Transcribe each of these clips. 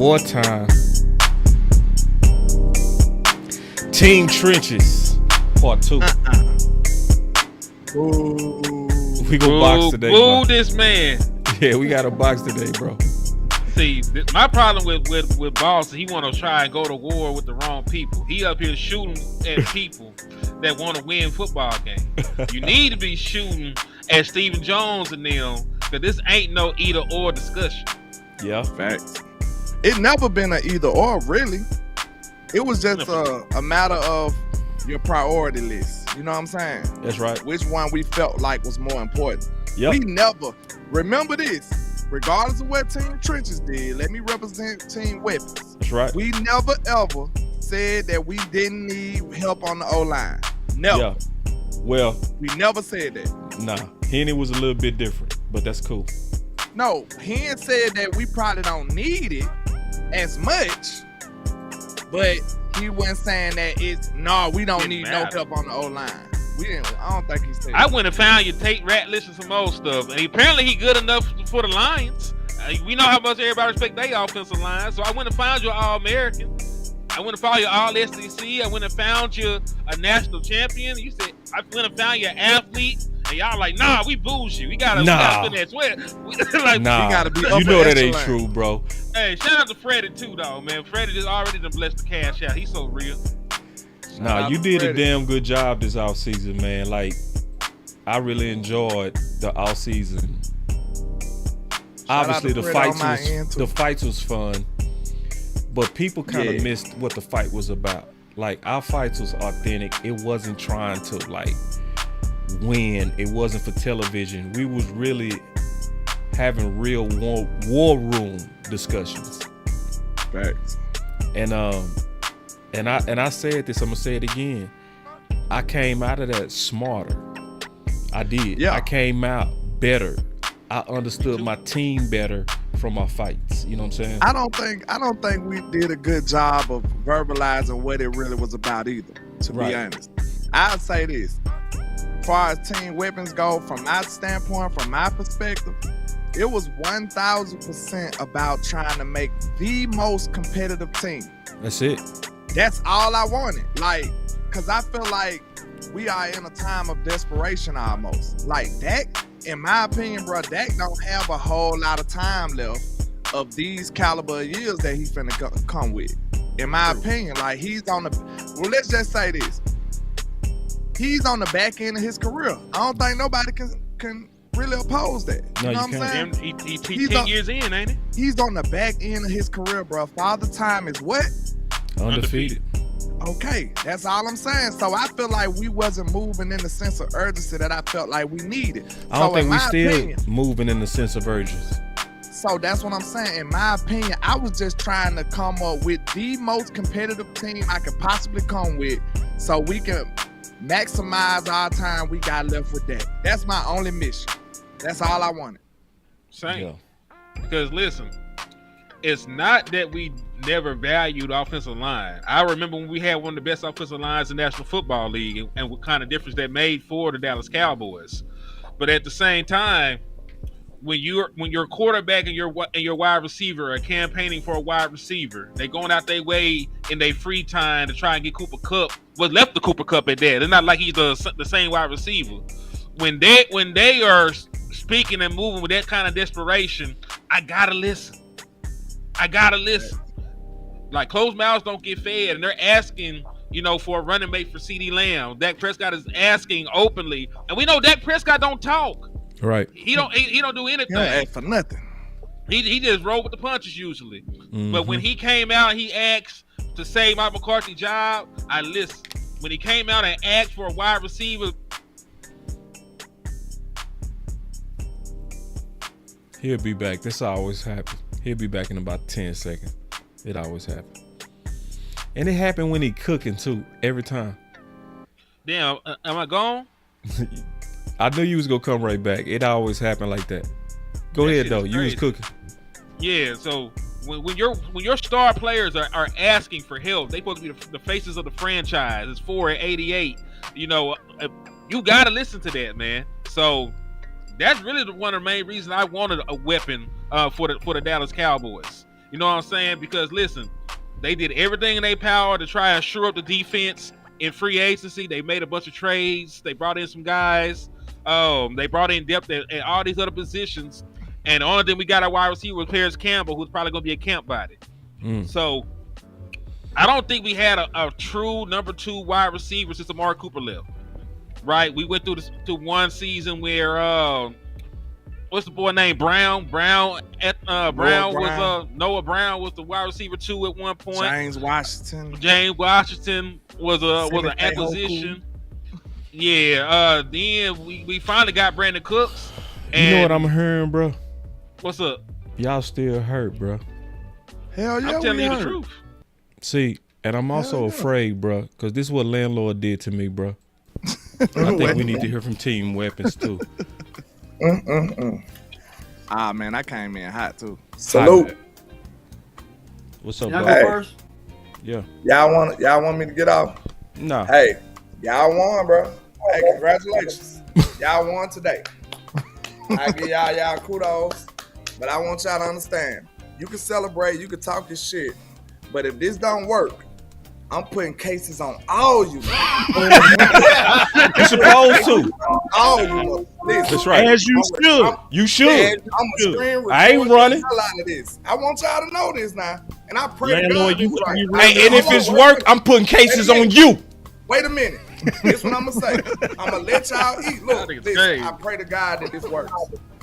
Wartime. Team Trenches, Part 2. We go box today, bro. This man. Yeah, we got a box today, bro. See, my problem with Boss is he want to try and go to war with the wrong people. He up here shooting at people that want to win football games. You need to be shooting at Stephen Jones and them, because this ain't no either or discussion. Yeah, facts. It never been an either or, really. It was just a matter of your priority list. You know what I'm saying? That's right. Which one we felt like was more important. Yep. We never, remember this, regardless of what Team Trenches did, let me represent Team Weapons. That's right. We never ever said that we didn't need help on the O-line. Never. Yeah. Well, we never said that. Nah, Henny was a little bit different, but that's cool. No, Hen said that we probably don't need it as much, but he wasn't saying that we don't need no help on the O-line. We didn't. I don't think he said. I went and found your tape rat list and some old stuff, and apparently he good enough for the Lions. We know how much everybody respect their offensive line, so I went and found you All-American. I went and found you All-SEC. I went and found you a national champion. You said I went and found you an athlete, and y'all like, nah, we bougie. We gotta spend that sweat. Like, nah, we gotta be. You know that ain't true, bro. Hey, shout out to Freddie too, though, man. Freddie just already done blessed the cash out. He's so real. Nah, you did a damn good job this offseason, man. Like, I really enjoyed the offseason. Obviously, the fights was fun, but people kind of missed what the fight was about. Like, our fights was authentic. It wasn't trying to like win. It wasn't for television. We was really having real war room discussions. Facts. And I said this, I'm gonna say it again. I came out of that smarter. I did. Yeah. I came out better. I understood my team better from my fights. You know what I'm saying? I don't think we did a good job of verbalizing what it really was about either, to be honest. I'd say this. As far as team weapons go, from my standpoint, from my perspective, it was 1,000% about trying to make the most competitive team. That's it. That's all I wanted. Like, cause I feel like we are in a time of desperation almost. Like Dak, in my opinion, bro, Dak don't have a whole lot of time left of these caliber of years that he finna come with. In my opinion, like he's on the, well, let's just say this. He's on the back end of his career. I don't think nobody can really oppose that. You know what I'm saying? He's 10 years in, ain't he? He's on the back end of his career, bro. Father Time is what? Undefeated. Okay, that's all I'm saying. So I feel like we wasn't moving in the sense of urgency that I felt like we needed. I don't think we still moving in the sense of urgency. So that's what I'm saying. In my opinion, I was just trying to come up with the most competitive team I could possibly come with so we can maximize our time we got left with that. That's my only mission. That's all I wanted. Same. Yeah. Because listen, it's not that we never valued offensive line. I remember when we had one of the best offensive lines in the National Football League and what kind of difference that made for the Dallas Cowboys. But at the same time, when your quarterback and your wide receiver are campaigning for a wide receiver, they going out their way in their free time to try and get Cooper Kupp. What left the Cooper Kupp at that? It's not like he's the same wide receiver. When they are speaking and moving with that kind of desperation, I gotta listen. Like, closed mouths don't get fed, and they're asking, for a running mate for CeeDee Lamb. Dak Prescott is asking openly, and we know Dak Prescott don't talk. Right. He don't do anything. He don't ask for nothing. He just roll with the punches usually. Mm-hmm. But when he came out, he asked to save Mike McCarthy's job. I listened. When he came out and asked for a wide receiver, he'll be back. This always happens. He'll be back in about 10 seconds. It always happens. And it happened when he cooking too, every time. Damn, am I gone? I knew you was gonna come right back. It always happened like that. Go ahead though. You was cooking. Yeah, so when your star players are asking for help, they supposed to be the faces of the franchise. It's 4-88. You gotta listen to that, man. So that's really one of the main reasons I wanted a weapon for the Dallas Cowboys. You know what I'm saying? Because listen, they did everything in their power to try and shore up the defense in free agency. They made a bunch of trades. They brought in some guys. They brought in depth at all these other positions. And the only thing we got at wide receiver was Paris Campbell, who's probably going to be a camp body. So I don't think we had a true number 2 wide receiver since Amari Cooper left. Right? We went through one season where what's the boy named Brown? Noah Brown was the wide receiver 2 at one point. James Washington was an acquisition. Yeah. Then we finally got Brandon Cooks. And you know what I'm hearing, bro? What's up? Y'all still hurt, bro. Hell yeah, I'm telling you the truth. See, and I'm also afraid, bro, because this is what Landlord did to me, bro. I think we need to hear from Team Weapons too. Ah man, I came in hot too. Salute. What's up, Y'all bro? go first? Yeah. Y'all want me to get off? No. Hey, y'all won, bro. Hey, congratulations. Y'all won today. I give y'all kudos, but I want y'all to understand. You can celebrate, you can talk your shit, but if this don't work, I'm putting cases on all you. You're supposed to. All you. Listen, That's right. As you should. You should. I'm a screen record. I ain't running. A lot of this. I want y'all to know this now, and I pray to Landlord, God. you Right. Hey, and if it's work, I'm putting cases on you. Wait a minute. This what I'm gonna say. I'm gonna let y'all eat. Look, listen, I pray to God that this works.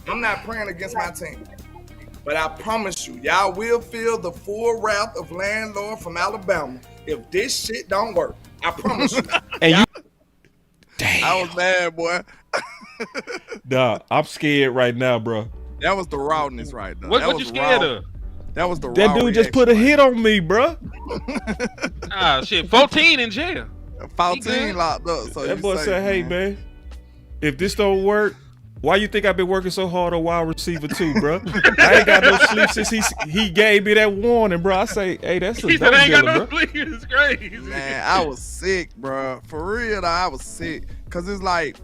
I'm not praying against my team, but I promise you, y'all will feel the full wrath of Landlord from Alabama if this shit don't work. I promise you. And you, damn. I was mad, boy. Nah, I'm scared right now, bro. That was the rawness right there. What you scared of? That was the That raw dude just put a hit on me, bro. Shit, 14 in jail. 14 locked up. So That boy said, "Hey, man, if this don't work, why you think I've been working so hard on wide receiver too, bro? I ain't got no sleep since he gave me that warning, bro. I say, hey, that's a He said, dope I ain't got dealer, no bro. sleep. It's crazy. Man, I was sick, bro. For real, though, I was sick. Cause it's like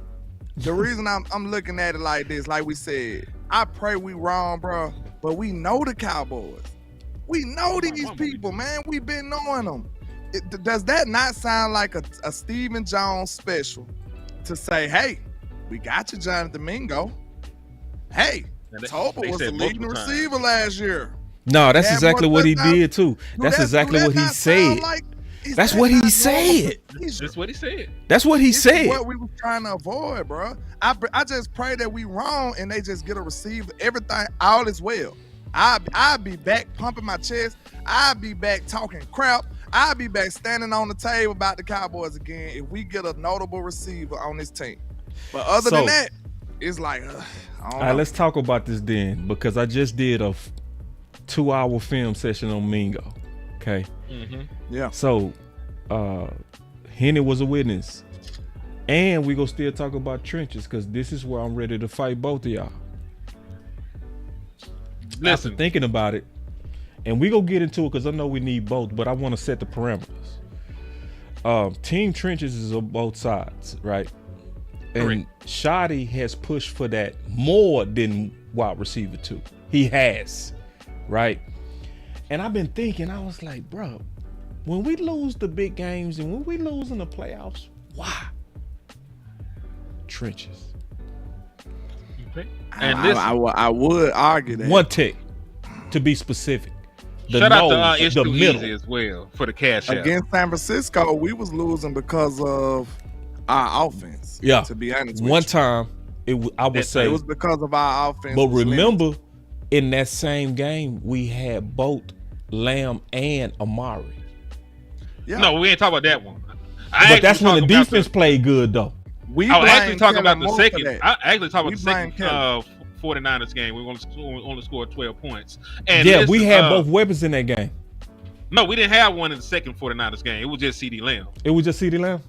the reason I'm looking at it like this, like we said, I pray we wrong, bro. But we know the Cowboys. We know these people, man. We've been knowing them. Does that not sound like a Stephen Jones special to say, hey, we got you, Jonathan Mingo. Hey, Toba was the leading receiver last year. No, that's exactly what he did too. That's exactly what he said. That's what he said. That's what he said. That's what he said. What we were trying to avoid, bro. I just pray that we wrong and they just get a receiver. Everything, all is well. I'll be back pumping my chest. I'll be back talking crap. I'll be back standing on the table about the Cowboys again if we get a notable receiver on this team. But other than that, it's like, I don't know. All right, let's talk about this then, because I just did a 2-hour film session on Mingo. Okay. Mm-hmm. Yeah. So, Henny was a witness, and we gonna still talk about trenches because this is where I'm ready to fight both of y'all. Listen, After thinking about it, and we gonna get into it because I know we need both, but I want to set the parameters. Team trenches is on both sides, right? And Shoddy has pushed for that more than wide receiver 2. He has, right? And I've been thinking, I was like, bro, when we lose the big games and when we lose in the playoffs, why? Trenches. and I would argue that. One tick, to be specific. The shout out nose, to the middle. Easy as well for the cash out. Against San Francisco, we was losing because of our offense. Yeah. To be honest with One you. time, I would say It was because of our offense. But was remember, limited. in that same game, we had both Lamb and Amari. Yeah. No, we ain't talking about that one. But that's when the defense played good, though. We I was actually blame talking about Kellen the Moore for second. that. I actually talking We about the second blame Kellen. 49ers game. We only scored 12 points. And Yeah, listen, we had both weapons in that game. No, we didn't have one in the second 49ers game. It was just CeeDee Lamb. It was just CeeDee Lamb?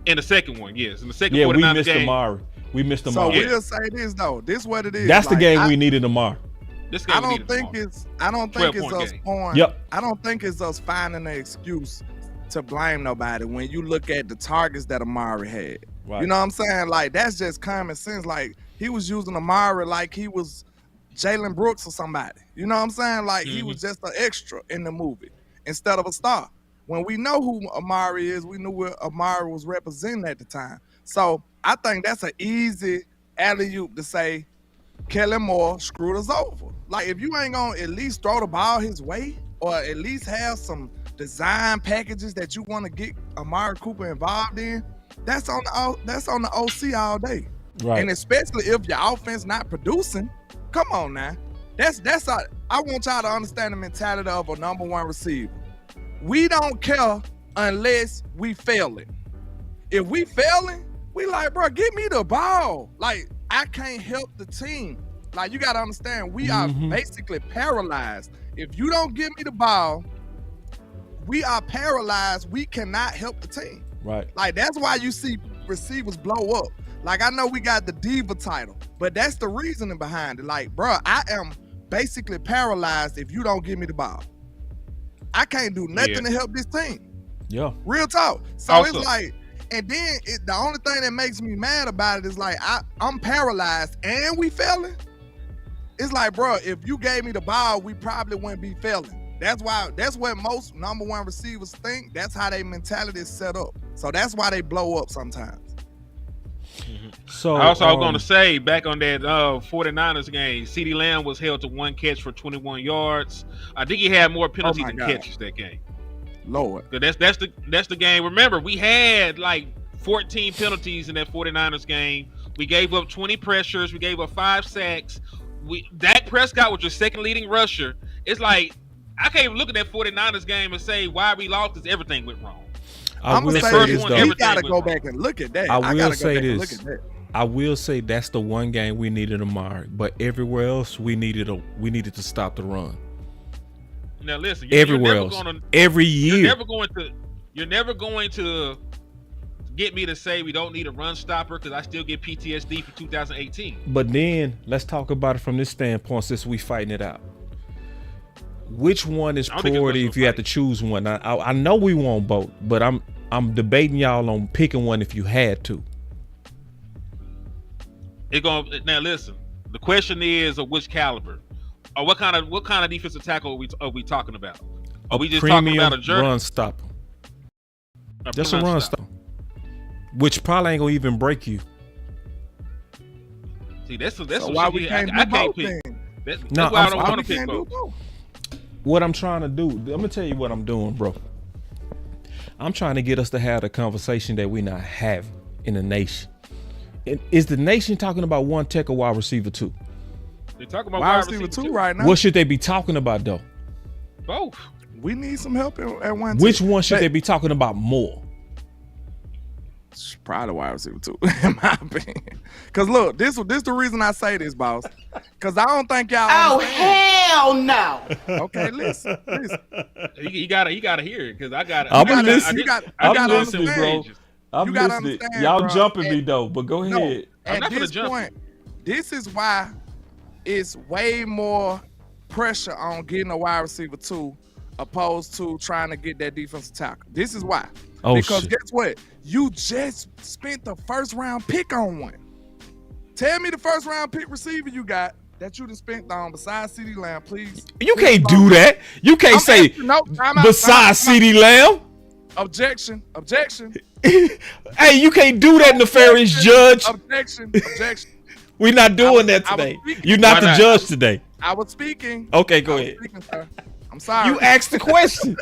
In the second one, yes. In the second Yeah, 49ers we missed game. Amari. We missed So Amari. we'll say this though. This what it is. That's the Like, game we needed Amari. This game I we don't needed think tomorrow. it's. I don't think it's 12-point us game. pouring. Yep. I don't think it's us finding an excuse to blame nobody when you look at the targets that Amari had. Right. You know what I'm saying? Like that's just common sense. Like he was using Amari like he was Jalen Brooks or somebody. You know what I'm saying? Like he was just an extra in the movie instead of a star. When we know who Amari is, we knew what Amari was representing at the time. So I think that's an easy alley-oop to say Kellen Moore screwed us over. Like if you ain't gonna at least throw the ball his way or at least have some design packages that you want to get Amari Cooper involved in, that's on the OC all day. Right. And especially if your offense not producing, come on now. I want y'all to understand the mentality of a number one receiver. We don't care unless we failing. If we failing, we like, bro, give me the ball. Like, I can't help the team. Like, you got to understand, we are basically paralyzed. If you don't give me the ball, we are paralyzed. We cannot help the team. Right. Like, that's why you see receivers blow up. Like, I know we got the diva title, but that's the reasoning behind it. Like, bro, I am basically paralyzed if you don't give me the ball. I can't do nothing to help this team. Yeah. Real talk. So also, it's like, and then the only thing that makes me mad about it is like, I'm paralyzed and we failing. It's like, bro, if you gave me the ball, we probably wouldn't be failing. That's what most number one receivers think. That's how their mentality is set up. So that's why they blow up sometimes. So I was going to say, back on that 49ers game, CeeDee Lamb was held to one catch for 21 yards. I think he had more penalties than catches that game. Lord. That's the game. Remember, we had like 14 penalties in that 49ers game. We gave up 20 pressures. We gave up 5 sacks. Dak Prescott was your second leading rusher. It's like, I can't even look at that 49ers game and say why we lost because everything went wrong. I will say this, though. We gotta go back and look at that. I will say this. I will say that's the one game we needed Amari, but everywhere else we needed to stop the run. Now listen, everywhere else, every year, you're never going to get me to say we don't need a run stopper because I still get PTSD for 2018. But then let's talk about it from this standpoint since we fighting it out. Which one is priority if you have to choose one? I know we want both, but I'm debating y'all on picking one if you had to. Now listen, the question is of which caliber, or what kind of defensive tackle are we talking about? Are we just talking about a journey? Run stopper? Just a run stopper, which probably ain't gonna even break you. See, that's so why we can't do both things. That's why I don't want to pick both. What I'm trying to do, I'm gonna tell you what I'm doing, bro. I'm trying to get us to have the conversation that we're not having in the nation. Is the nation talking about one tech or wide receiver two? They're talking about wide receiver two right now. What should they be talking about though? Both. We need some help at one. Which one should they be talking about more? Probably wide receiver two, in my opinion. Because look, this the reason I say this, boss. Because I don't think y'all. Oh hell no! Okay, listen. You gotta hear it because I gotta. I'm listening, bro. I'm listening. Y'all jumping me though, but go ahead. At this point, this is why it's way more pressure on getting a wide receiver two opposed to trying to get that defensive tackle. This is why. Because guess what? You just spent the first round pick on one. Tell me the first round pick receiver you got that you done spent on besides CeeDee Lamb, please. You can't do that. You can't say besides CeeDee Lamb. Objection. Hey, you can't do that, nefarious judge. Objection. We're not doing that today. You're not the judge today. I was speaking. Okay, go ahead. Sir. I'm sorry. You asked the question.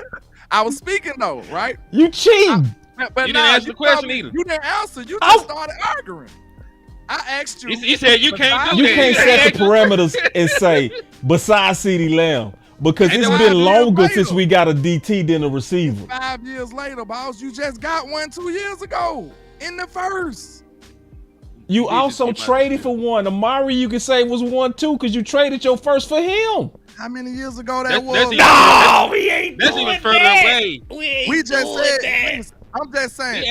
I was speaking though, right? You cheating. But you didn't answer the question either. You didn't answer. You just started arguing. I asked you. He said you can't do that. You can't set the parameters and say besides CeeDee Lamb because it's been longer since we got a DT than a receiver. 5 years later, boss, you just got one 2 years ago in the first. You also traded for one. Amari, you can say was 1-2 because you traded your first for him. How many years ago that was? No, we ain't. That's even further away. We just said that. I'm just saying.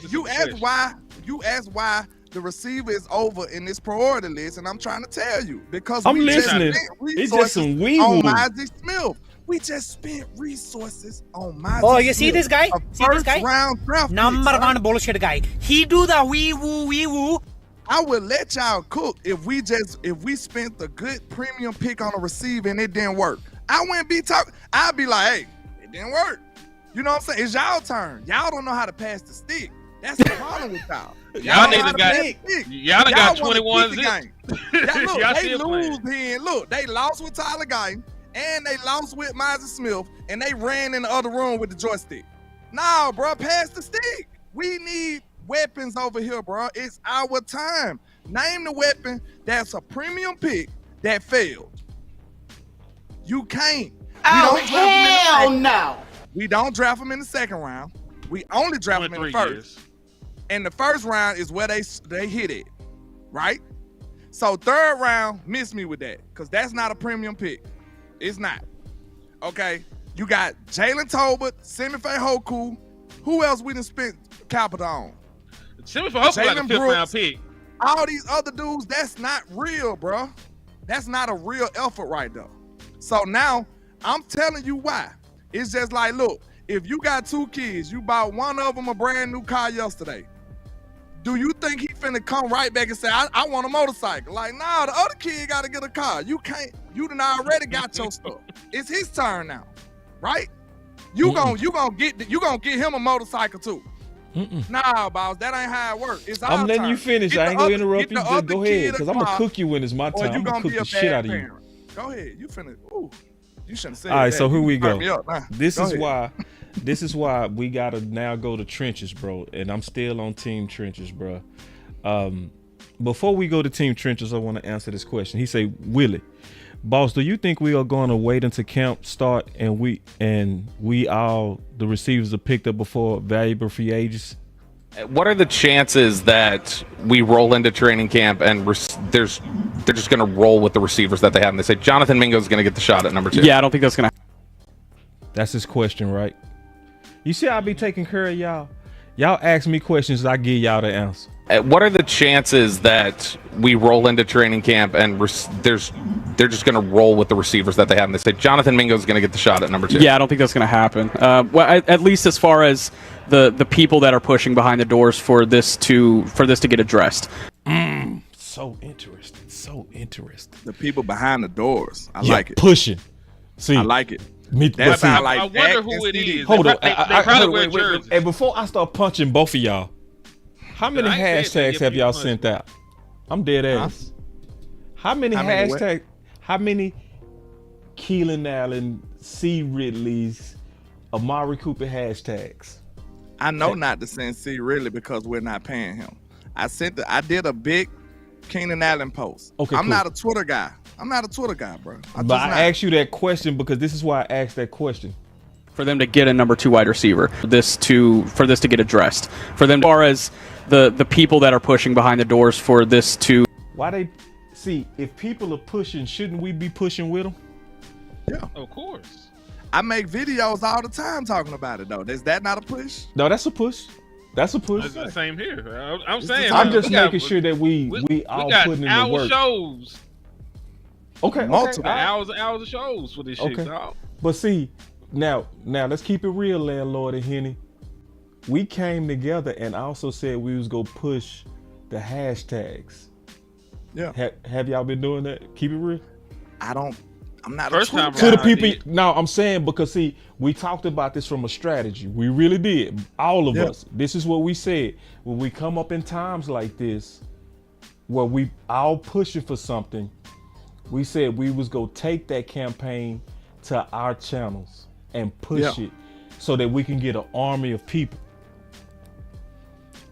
You asked why the receiver is over in this priority list, and I'm trying to tell you because I'm listening. It's just some wee-woo. Smith. We just spent resources on Mozzie Oh, you see this guy? See this guy? Round draft Number one bullshit guy. He do the wee woo. I would let y'all cook if we spent the good premium pick on a receiver and it didn't work. I wouldn't be talking. I'd be like, hey, it didn't work. You know what I'm saying? It's y'all turn. Y'all don't know how to pass the stick. That's the problem with y'all. Y'all niggas got 21 zips. Look, they lose here. Look, they lost with Tyler Guyton and they lost with Myers Smith and they ran in the other room with the joystick. Nah, bro, pass the stick. We need weapons over here, bro. It's our time. Name the weapon that's a premium pick that failed. You can't. Oh, hell no. We don't draft them in the second round. We only draft them in the first. Years. And the first round is where they hit it, right? So third round, miss me with that, because that's not a premium pick. It's not. Okay, you got Jalen Tolbert, Semife Hoku. Who else we done spent capital on? Semife Hoku like a fifth round pick. All these other dudes, that's not real, bro. That's not a real effort right there. So now, I'm telling you why. It's just like, look, if you got two kids, you bought one of them a brand new car yesterday. Do you think he finna come right back and say, I want a motorcycle? Like, nah, the other kid gotta get a car. You can't, you done already got your stuff. It's his turn now, right? You gonna get him a motorcycle too. Nah, boss, that ain't how it works. It's our I'm letting turn. you finish. I ain't gonna interrupt you. Just go ahead, because I'm gonna cook you when it's my turn. I'm gonna cook the shit out of you. Go ahead. You finna, ooh. You shouldn't say that. All right, so here we go. Nah, this is why we gotta now go to trenches, bro. And I'm still on team trenches, bro. Before we go to team trenches, I want to answer this question. He say, Willie, boss, do you think we are going to wait until camp start and we all the receivers are picked up before valuable free agents? What are the chances that we roll into training camp and they're just going to roll with the receivers that they have? And they say Jonathan Mingo is going to get the shot at number 2. Yeah, I don't think that's going to happen. That's his question, right? You see, I be taking care of y'all. Y'all ask me questions, I give y'all the answer. What are the chances that we roll into training camp and they're just going to roll with the receivers that they have? And they say Jonathan Mingo is going to get the shot at number 2. Yeah, I don't think that's going to happen. Well, at least as far as the people that are pushing behind the doors for this to get addressed. So interesting. So interesting. The people behind the doors. I like it. Pushing. See, I like it. That's I wonder who it is. Hold on. They probably wear jerseys. And before I start punching both of y'all, how many hashtags have y'all sent out? I'm dead ass. How many hashtags? How many Keelan Allen, C. Ridley's, Amari Cooper hashtags? I know not to send C. Ridley because we're not paying him. I did a big Keenan Allen post. Okay, I'm cool. not a Twitter guy. I'm not a Twitter guy, bro. But I asked you that question because this is why I asked that question. For them to get a number 2 wide receiver, for this to get addressed. For them, as far as the people that are pushing behind the doors for this to. Why they see if people are pushing, shouldn't we be pushing with them? Yeah, of course. I make videos all the time talking about it though. Is that not a push? No, that's a push. That's a push. It's the same here. I'm saying. I'm just making sure that we all putting in the work. Shows. Okay, multiple hours and hours of shows for this shit, dog. But see, now let's keep it real, Landlord and Henny. We came together and also said we was gonna push the hashtags. Yeah. Have y'all been doing that? Keep it real. I'm not first time to the people. No, I'm saying because see, we talked about this from a strategy. We really did. All of us. This is what we said when we come up in times like this, where we all pushing for something. We said we was gonna take that campaign to our channels and push it so that we can get an army of people.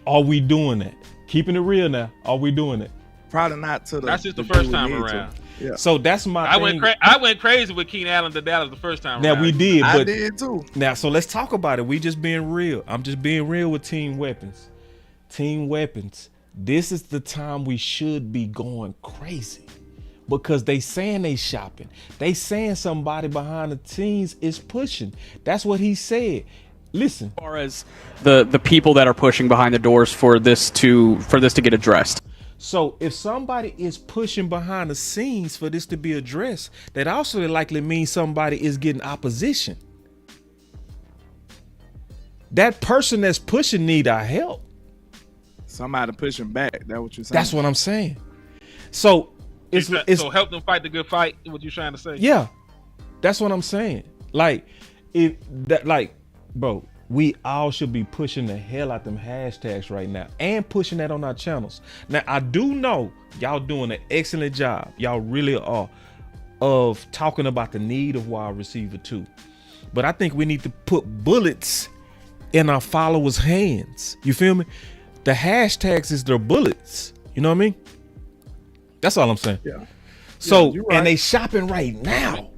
Are we doing that? Keeping it real now. Are we doing it? Probably not to the. That's just the first time around. Yeah. So that's my thing. I went crazy with Keenan Allen to Dallas the first time around. Now we did, but I did too. Now, so let's talk about it. We just being real. I'm just being real with team weapons. Team weapons. This is the time we should be going crazy. Because they saying they shopping. They saying somebody behind the scenes is pushing. That's what he said. Listen. As far as the people that are pushing behind the doors for this to get addressed. So if somebody is pushing behind the scenes for this to be addressed, that also likely means somebody is getting opposition. That person that's pushing need our help. Somebody pushing back. That's what you're saying. That's what I'm saying. So it's so help them fight the good fight. What you trying to say? Yeah, that's what I'm saying. Like bro, we all should be pushing the hell out them hashtags right now and pushing that on our channels. Now I do know y'all doing an excellent job. Y'all really are of talking about the need of wide receiver too. But I think we need to put bullets in our followers' hands. You feel me? The hashtags is their bullets. You know what I mean? That's all I'm saying. Yeah. So, you're right. and they shopping right now.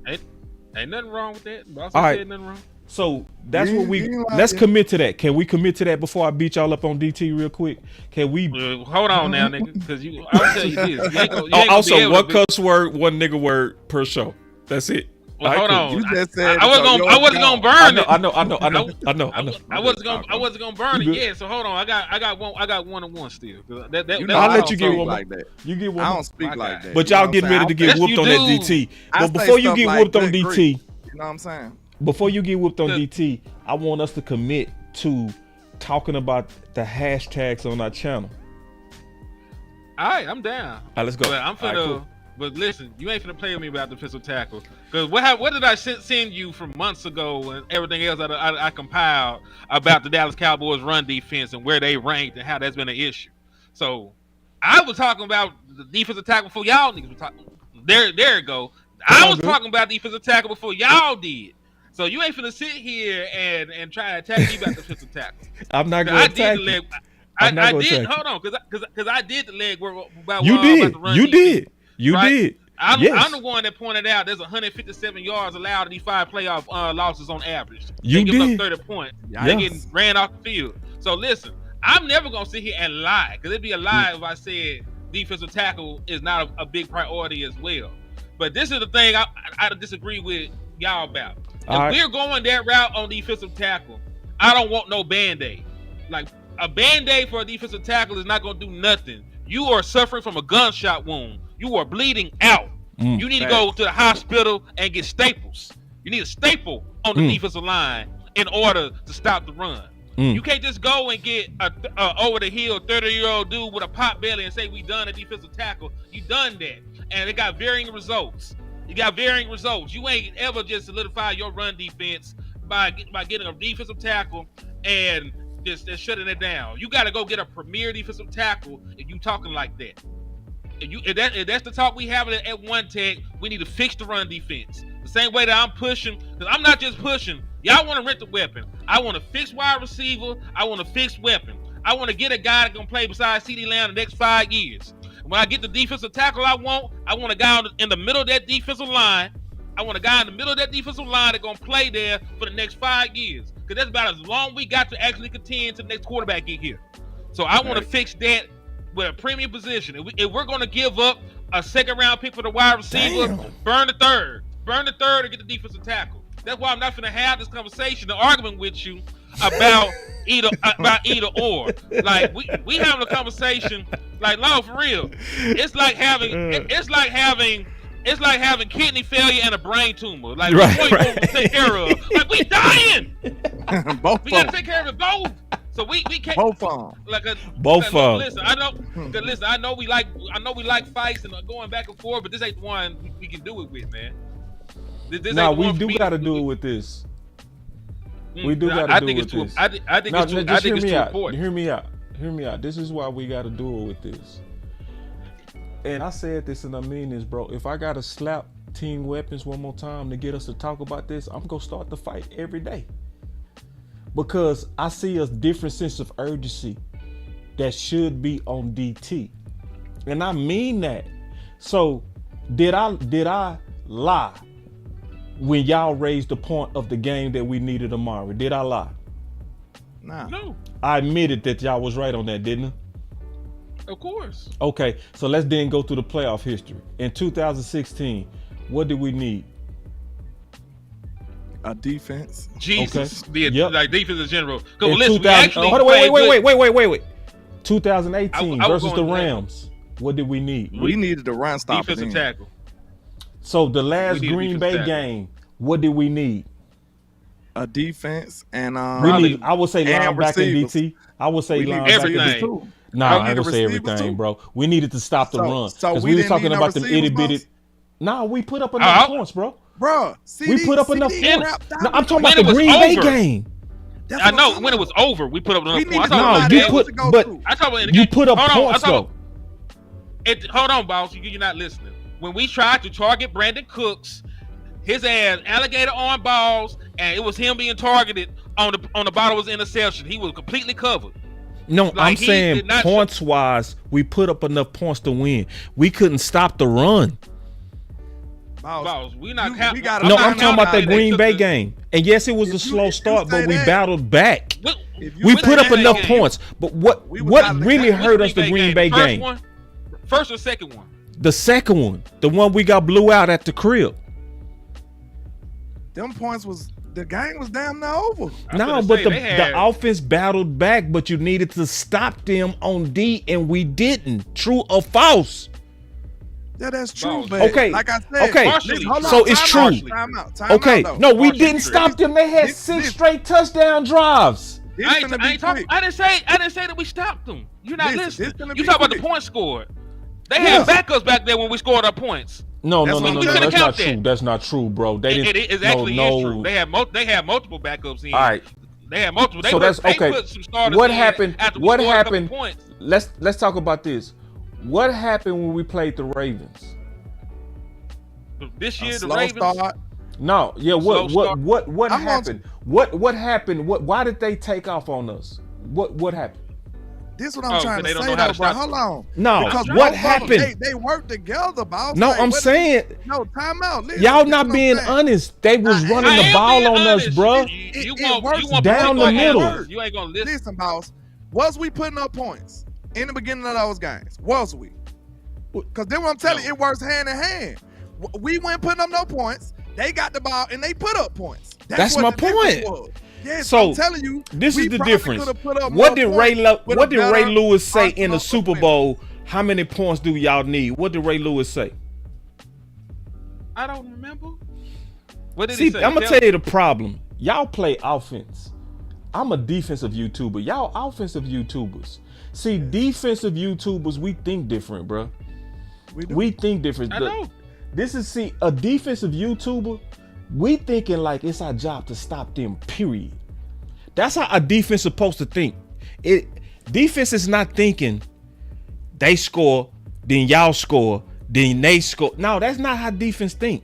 Ain't nothing wrong with that. Boss All right. said nothing wrong. So that's what let's commit to that. Can we commit to that before I beat y'all up on DT real quick? Can we? Hold on now, nigga, because I'll tell you this. You ain't gonna Also, one cuss word, one nigga word per show. That's it. Well, hold on. You just said I wasn't gonna burn it. I know. I wasn't gonna burn it. Yeah. So hold on. I got one and one still. I'll let you get one like that. You get one. I don't speak like that. But y'all getting ready to get whooped on that DT. But before you get whooped on DT, you know what I'm saying? Before you get whooped on DT, I want us to commit to talking about the hashtags on our channel. All right, I'm down. All right, let's go. But I'm finna. All right, cool. But listen, you ain't finna play with me about the defensive tackle. Because what did I send you from months ago and everything else that I compiled about the Dallas Cowboys run defense and where they ranked and how that's been an issue. So I was talking about the defensive tackle before y'all niggas were talking. There it go. I was talking about defensive tackle before y'all did. So you ain't finna sit here and try to attack me about the defensive tackle. I'm not going to attack you. I did. Hold on, because I did the leg work about you did. About the run you defense. did. You right? did. I'm yes. the one that pointed out there's 157 yards allowed in these 5 playoff losses on average. You they did. Up 30 points. Yes. They getting ran off the field. So listen, I'm never gonna sit here and lie because it'd be a lie if I said defensive tackle is not a big priority as well. But this is the thing I disagree with y'all about. If we're going that route on defensive tackle, I don't want no Band-Aid. Like a Band-Aid for a defensive tackle is not gonna do nothing. You are suffering from a gunshot wound. You are bleeding out. You need to go to the hospital and get staples. You need a staple on the defensive line in order to stop the run. You can't just go and get a over the hill 30-year-old dude with a pot belly and say we done a defensive tackle. You done that, and it got varying results. You ain't ever just solidify your run defense by getting a defensive tackle and just shutting it down. You got to go get a premier defensive tackle if you talking like that. If that's the talk we have at One Tech, we need to fix the run defense. The same way that I'm pushing, because I'm not just pushing. Y'all want to rent the weapon. I want to fix wide receiver. I want to fix weapon. I want to get a guy that can play beside CeeDee Lamb the next 5 years. When I get the defensive tackle I want a guy in the middle of that defensive line. I want a guy in the middle of that defensive line that's going to play there for the next 5 years. Because that's about as long we got to actually contend to the next quarterback get here. So I want to fix that with a premium position. If we're going to give up a second-round pick for the wide receiver, burn the third to get the defensive tackle. That's why I'm not going to have this conversation, the argument with you about either or. Like we having a conversation, like Lord, for real. It's like having kidney failure and a brain tumor. Like what you want to take care of? Like we dying. We got to take care of it both. So we can't both of them. Both of them. Listen, I know we like fights and going back and forth, but this ain't the one we can do it with, man. Now we do got to do it with this. We do got to do it with this. I think it's too important. Hear me out. This is why we got to do it with this. And I said this and I mean this, bro. If I got to slap Team Weapons one more time to get us to talk about this, I'm going to start the fight every day. Because I see a different sense of urgency that should be on DT. And I mean that. So did I lie when y'all raised the point of the game that we needed Amari? Did I lie? Nah. No. I admitted that y'all was right on that, didn't I? Of course. Okay, so let's then go through the playoff history. In 2016, what did we need? A defense. Jesus. Okay. Like defense in general. In listen, 2000, wait. 2018 versus the Rams. What did we need? We needed a run stop. Defensive tackle. So the last Green Bay game, what did we need? A defense and I would say linebacker DT. I would say linebacker everything. Nah, I ain't gonna say everything, bro. We needed to stop the run. Because we was talking about them itty bitty. Nah, we put up enough points, bro. Bro, we put up enough points. No, I'm talking about the Green Bay game. I know when it was over, we put up enough points. No, you put up points though. Hold on, boss. You're not listening. When we tried to target Brandon Cooks, his ass alligator arm balls, and it was him being targeted on the bottom of his interception. He was completely covered. No, like I'm saying points wise, we put up enough points to win. We couldn't stop the run. Boss, I'm talking about that Green Bay game. And yes, it was a slow start, but we battled back. We put up enough points. But what really hurt us the Green Bay game? First or second one? The second one. The one we got blew out at the crib. Them points the game was damn near over. No, but the offense battled back, but you needed to stop them on D, and we didn't. True or false? Yeah, that's true. But okay, like I said, so it's true. Okay, no, we didn't stop them. They had 6 straight touchdown drives. I didn't say that we stopped them. You're not listening. You talk about the points scored. They had backups back there when we scored our points. No, that's not true. That's not true, bro. They didn't. It is actually true. They had multiple backups in. All right. They had multiple. So that's okay. What happened? What happened? Let's talk about this. What happened when we played the Ravens? This year, the Ravens. Start. No, yeah. What happened? What happened? Why did they take off on us? What happened? This is what I'm trying to say, though, bro. Hold on. No, because what happened? They worked together, boss. No, I'm saying. No, time out. Listen, y'all not being honest. They was running the ball on us, bro. You want down the middle. You ain't gonna listen. Listen, boss. Was we putting up points in the beginning of those games? Was we? Because then what I'm telling you, it works hand in hand. We weren't putting up no points. They got the ball and they put up points. That's my point. Yeah, so I'm telling you, this is the difference. What did Ray Lewis say in the Super Bowl? How many points do y'all need? What did Ray Lewis say? I don't remember. What did he say? I'm gonna tell you the problem. Y'all play offense. I'm a defensive YouTuber. Y'all offensive YouTubers. See, defensive YouTubers, we think different, bro. We think different. I know. This is a defensive YouTuber. We thinking like it's our job to stop them, period. That's how a defense is supposed to think. Defense is not thinking they score, then y'all score, then they score. No, that's not how defense think.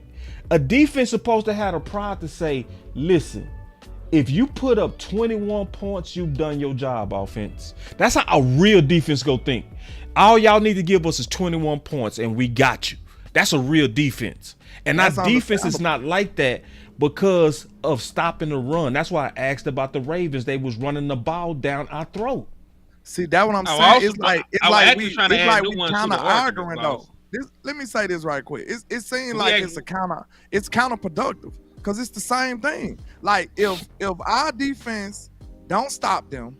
A defense is supposed to have a pride to say, listen, if you put up 21 points, you've done your job, offense. That's how a real defense go think. All y'all need to give us is 21 points and we got you. That's a real defense. And our defense is not like that because of stopping the run. That's why I asked about the Ravens. They was running the ball down our throat. See, that's what I'm saying. It's like we kind of arguing though. Let me say this right quick. It seems like it's counterproductive because it's the same thing. Like if our defense don't stop them,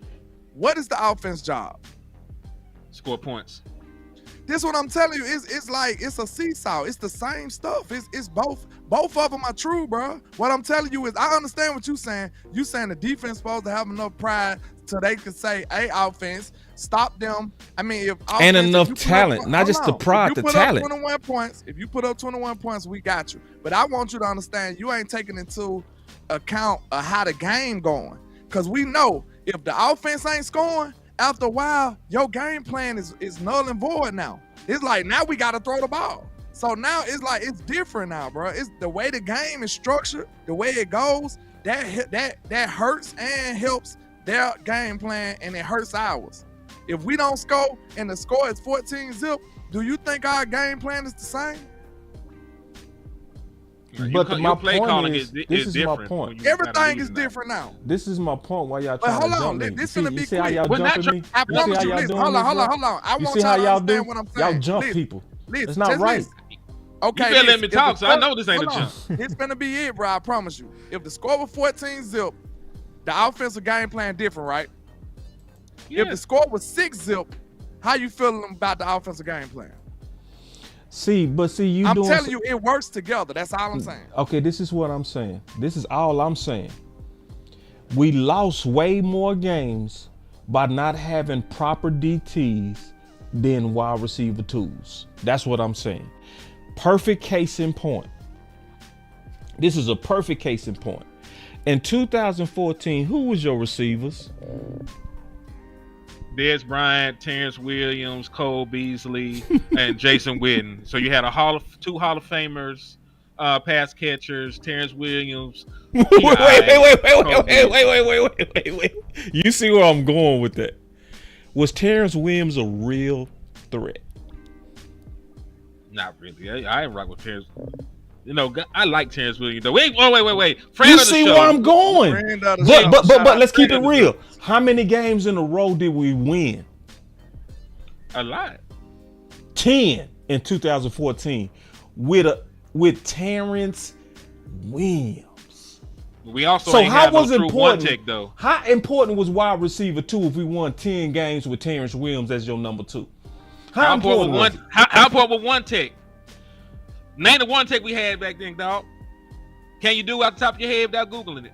what is the offense job? Score points. This is what I'm telling you. It's like it's a seesaw. It's the same stuff. It's both of them are true, bro. What I'm telling you is I understand what you're saying. You saying the defense supposed to have enough pride so they can say, hey, offense, stop them. I mean, and enough talent, not just the pride, the talent. If you put up 21 points, we got you. But I want you to understand you ain't taking into account of how the game going. Because we know if the offense ain't scoring, after a while, your game plan is null and void now. It's like now we got to throw the ball. So now it's like it's different now, bro. It's the way the game is structured, the way it goes, that hurts and helps their game plan, and it hurts ours. If we don't score and the score is 14-0, do you think our game plan is the same? But my point is, this is my point. Everything is different now. This is my point. Why y'all trying to jump me? This gonna be see how y'all jumping me? I promise you. Listen, hold on. I want y'all to understand what I'm saying. Y'all jump people. It's not right. Okay, you better let me talk, so I know this ain't a jump. It's gonna be it, bro. I promise you. If the score was 14-0, the offensive game plan different, right? Yeah. If the score was 6-0, how you feeling about the offensive game plan? I'm telling you, it works together. That's all I'm saying. Okay, this is what I'm saying. This is all I'm saying. We lost way more games by not having proper DTs than wide receiver twos. That's what I'm saying. Perfect case in point. This is a perfect case in point. In 2014, who was your receivers? Dez Bryant, Terrence Williams, Cole Beasley, and Jason Witten. So you had two Hall of Famers, pass catchers, Terrence Williams. Wait. You see where I'm going with that? Was Terrence Williams a real threat? Not really. I ain't rock with Terrence. You know, I like Terrence Williams though. Wait. Friend You of the see show. where I'm going? But let's keep it Friend real. How many games in a row did we win? A lot. 10 in 2014 with Terrence Williams. We also So ain't how had no was true important? one tech though. How important was wide receiver 2 if we won 10 games with Terrence Williams as your number 2? How important was it? How important was one tech? Name the one tech we had back then, dog. Can you do it off the top of your head without Googling it?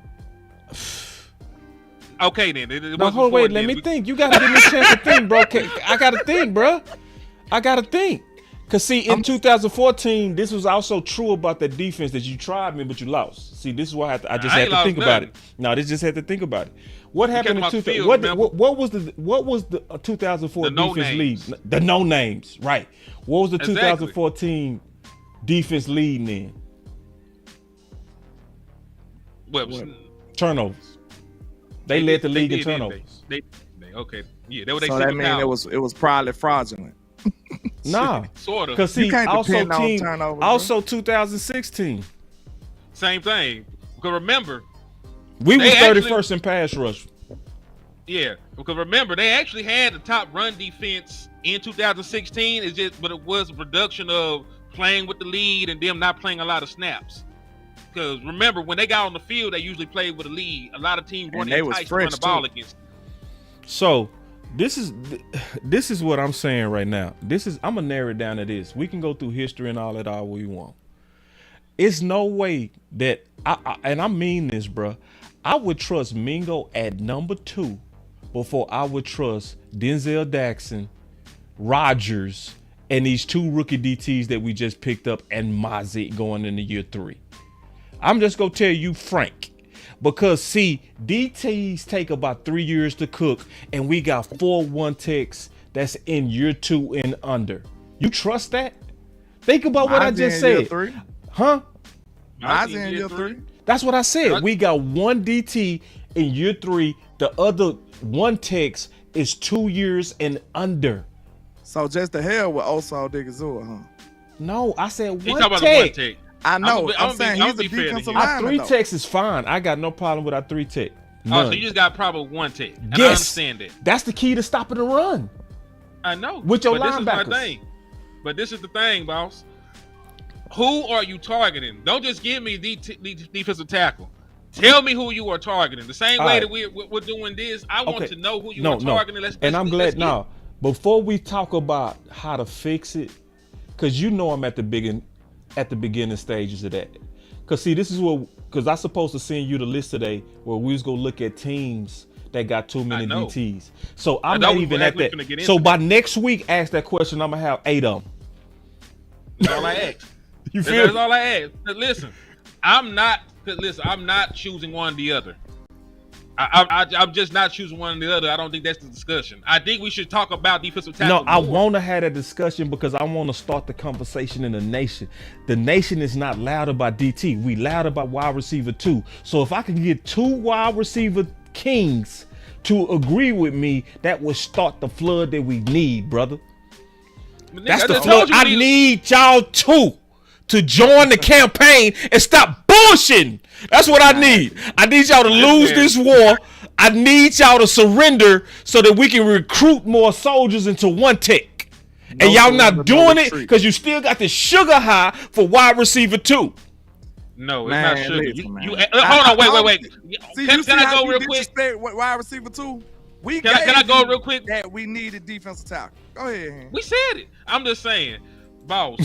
Okay, then. No, hold wait. Let me think. You gotta give me a chance to think, bro. I gotta think, bro. I gotta think. Cause see, in 2014, this was also true about the defense that you tried me, but you lost. See, this is why I just had to think about it. No, this just had to think about it. What happened in 2014? What was the 2004 defense lead? The no names, right? What was the 2014 defense leading in? What? Turnovers. They led the league in turnovers. Okay, yeah, that was so that means it was probably fraudulent. Nah, sort of. Because see, also 2016. Same thing. Because remember, we was 31st in pass rush. Yeah, because remember, they actually had the top run defense in 2016. But it was a production of playing with the lead and them not playing a lot of snaps. Because remember, when they got on the field, they usually played with a lead. A lot of teams weren't enticed to run the ball against them. So this is what I'm saying right now. I'm gonna narrow it down to this. We can go through history and all that all we want. It's no way that I mean this, bro. I would trust Mingo at number 2 before I would trust Denzel Jackson, Rodgers, and these 2 rookie DTs that we just picked up and Mazik going into year 3. I'm just gonna tell you frank. Because see, DTs take about 3 years to cook, and we got 4 one techs that's in year 2 and under. You trust that? Think about what I just said. Huh? Mine's in year 3. That's what I said. We got 1 DT in year 3. The other 1 techs is 2 years and under. So just the hell with Oso Digazua, huh? No, I said 1 He's talking tech. about 1 tech. I know. I'm saying he's a defensive lineman. Our 3 techs is fine. I got no problem with our 3 tech. None. Oh, so you just got probably 1 tech. And yes. I understand that. That's the key to stopping the run. I know. With your linebackers. linebackers. This is my thing. But this is the thing, boss. Who are you targeting? Don't just give me the defensive tackle. Tell me who you are targeting. The same way that we're doing this, I want to know who you are targeting. I'm glad now. Before we talk about how to fix it, because you know I'm at the beginning stages of that. Because see, this is because I'm supposed to send you the list today where we was gonna look at teams that got too many DTs. So I'm not even at that. So by next week, ask that question. I'm gonna have 8 of them. That's all I ask. You feel? That's all I ask. Listen, I'm not choosing one or the other. I'm just not choosing one or the other. I don't think that's the discussion. I think we should talk about defensive tackle. No, I want to have that discussion because I want to start the conversation in the nation. The nation is not loud about DT. We loud about wide receiver 2. So if I can get 2 wide receiver kings to agree with me, that would start the flood that we need, brother. That's the flood. I need y'all to join the campaign and stop bullshitting. That's what I need. I need y'all to lose this war. I need y'all to surrender so that we can recruit more soldiers into 1 tech. And y'all not doing it because you still got the sugar high for wide receiver 2. No, it's not sugar. Hold on, wait. See, can I go real quick? Wide receiver 2. Can I go real quick? That we needed defensive tackle. Go ahead. We said it. I'm just saying, boss.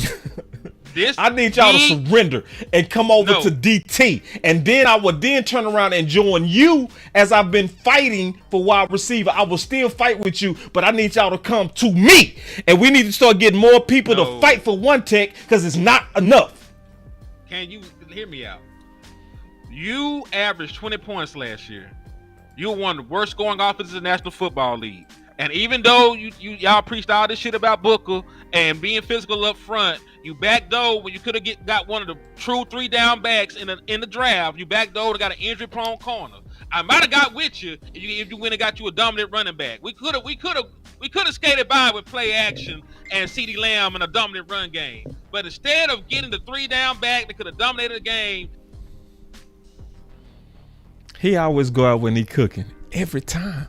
I need y'all to surrender and come over to DT. And then I would then turn around and join you as I've been fighting for wide receiver. I will still fight with you, but I need y'all to come to me. And we need to start getting more people to fight for one tech because it's not enough. Can you hear me out? You averaged 20 points last year. You were one of the worst scoring offenses in the National Football League. And even though y'all preached all this shit about Booker and being physical up front, you backdoored when you could have got one of the true 3-down backs in the draft. You backdoored and got an injury-prone corner. I might have got with you if you went and got you a dominant running back. We could have skated by with play action and CeeDee Lamb in a dominant run game. But instead of getting the 3-down back that could have dominated the game, he always go out when he cooking every time.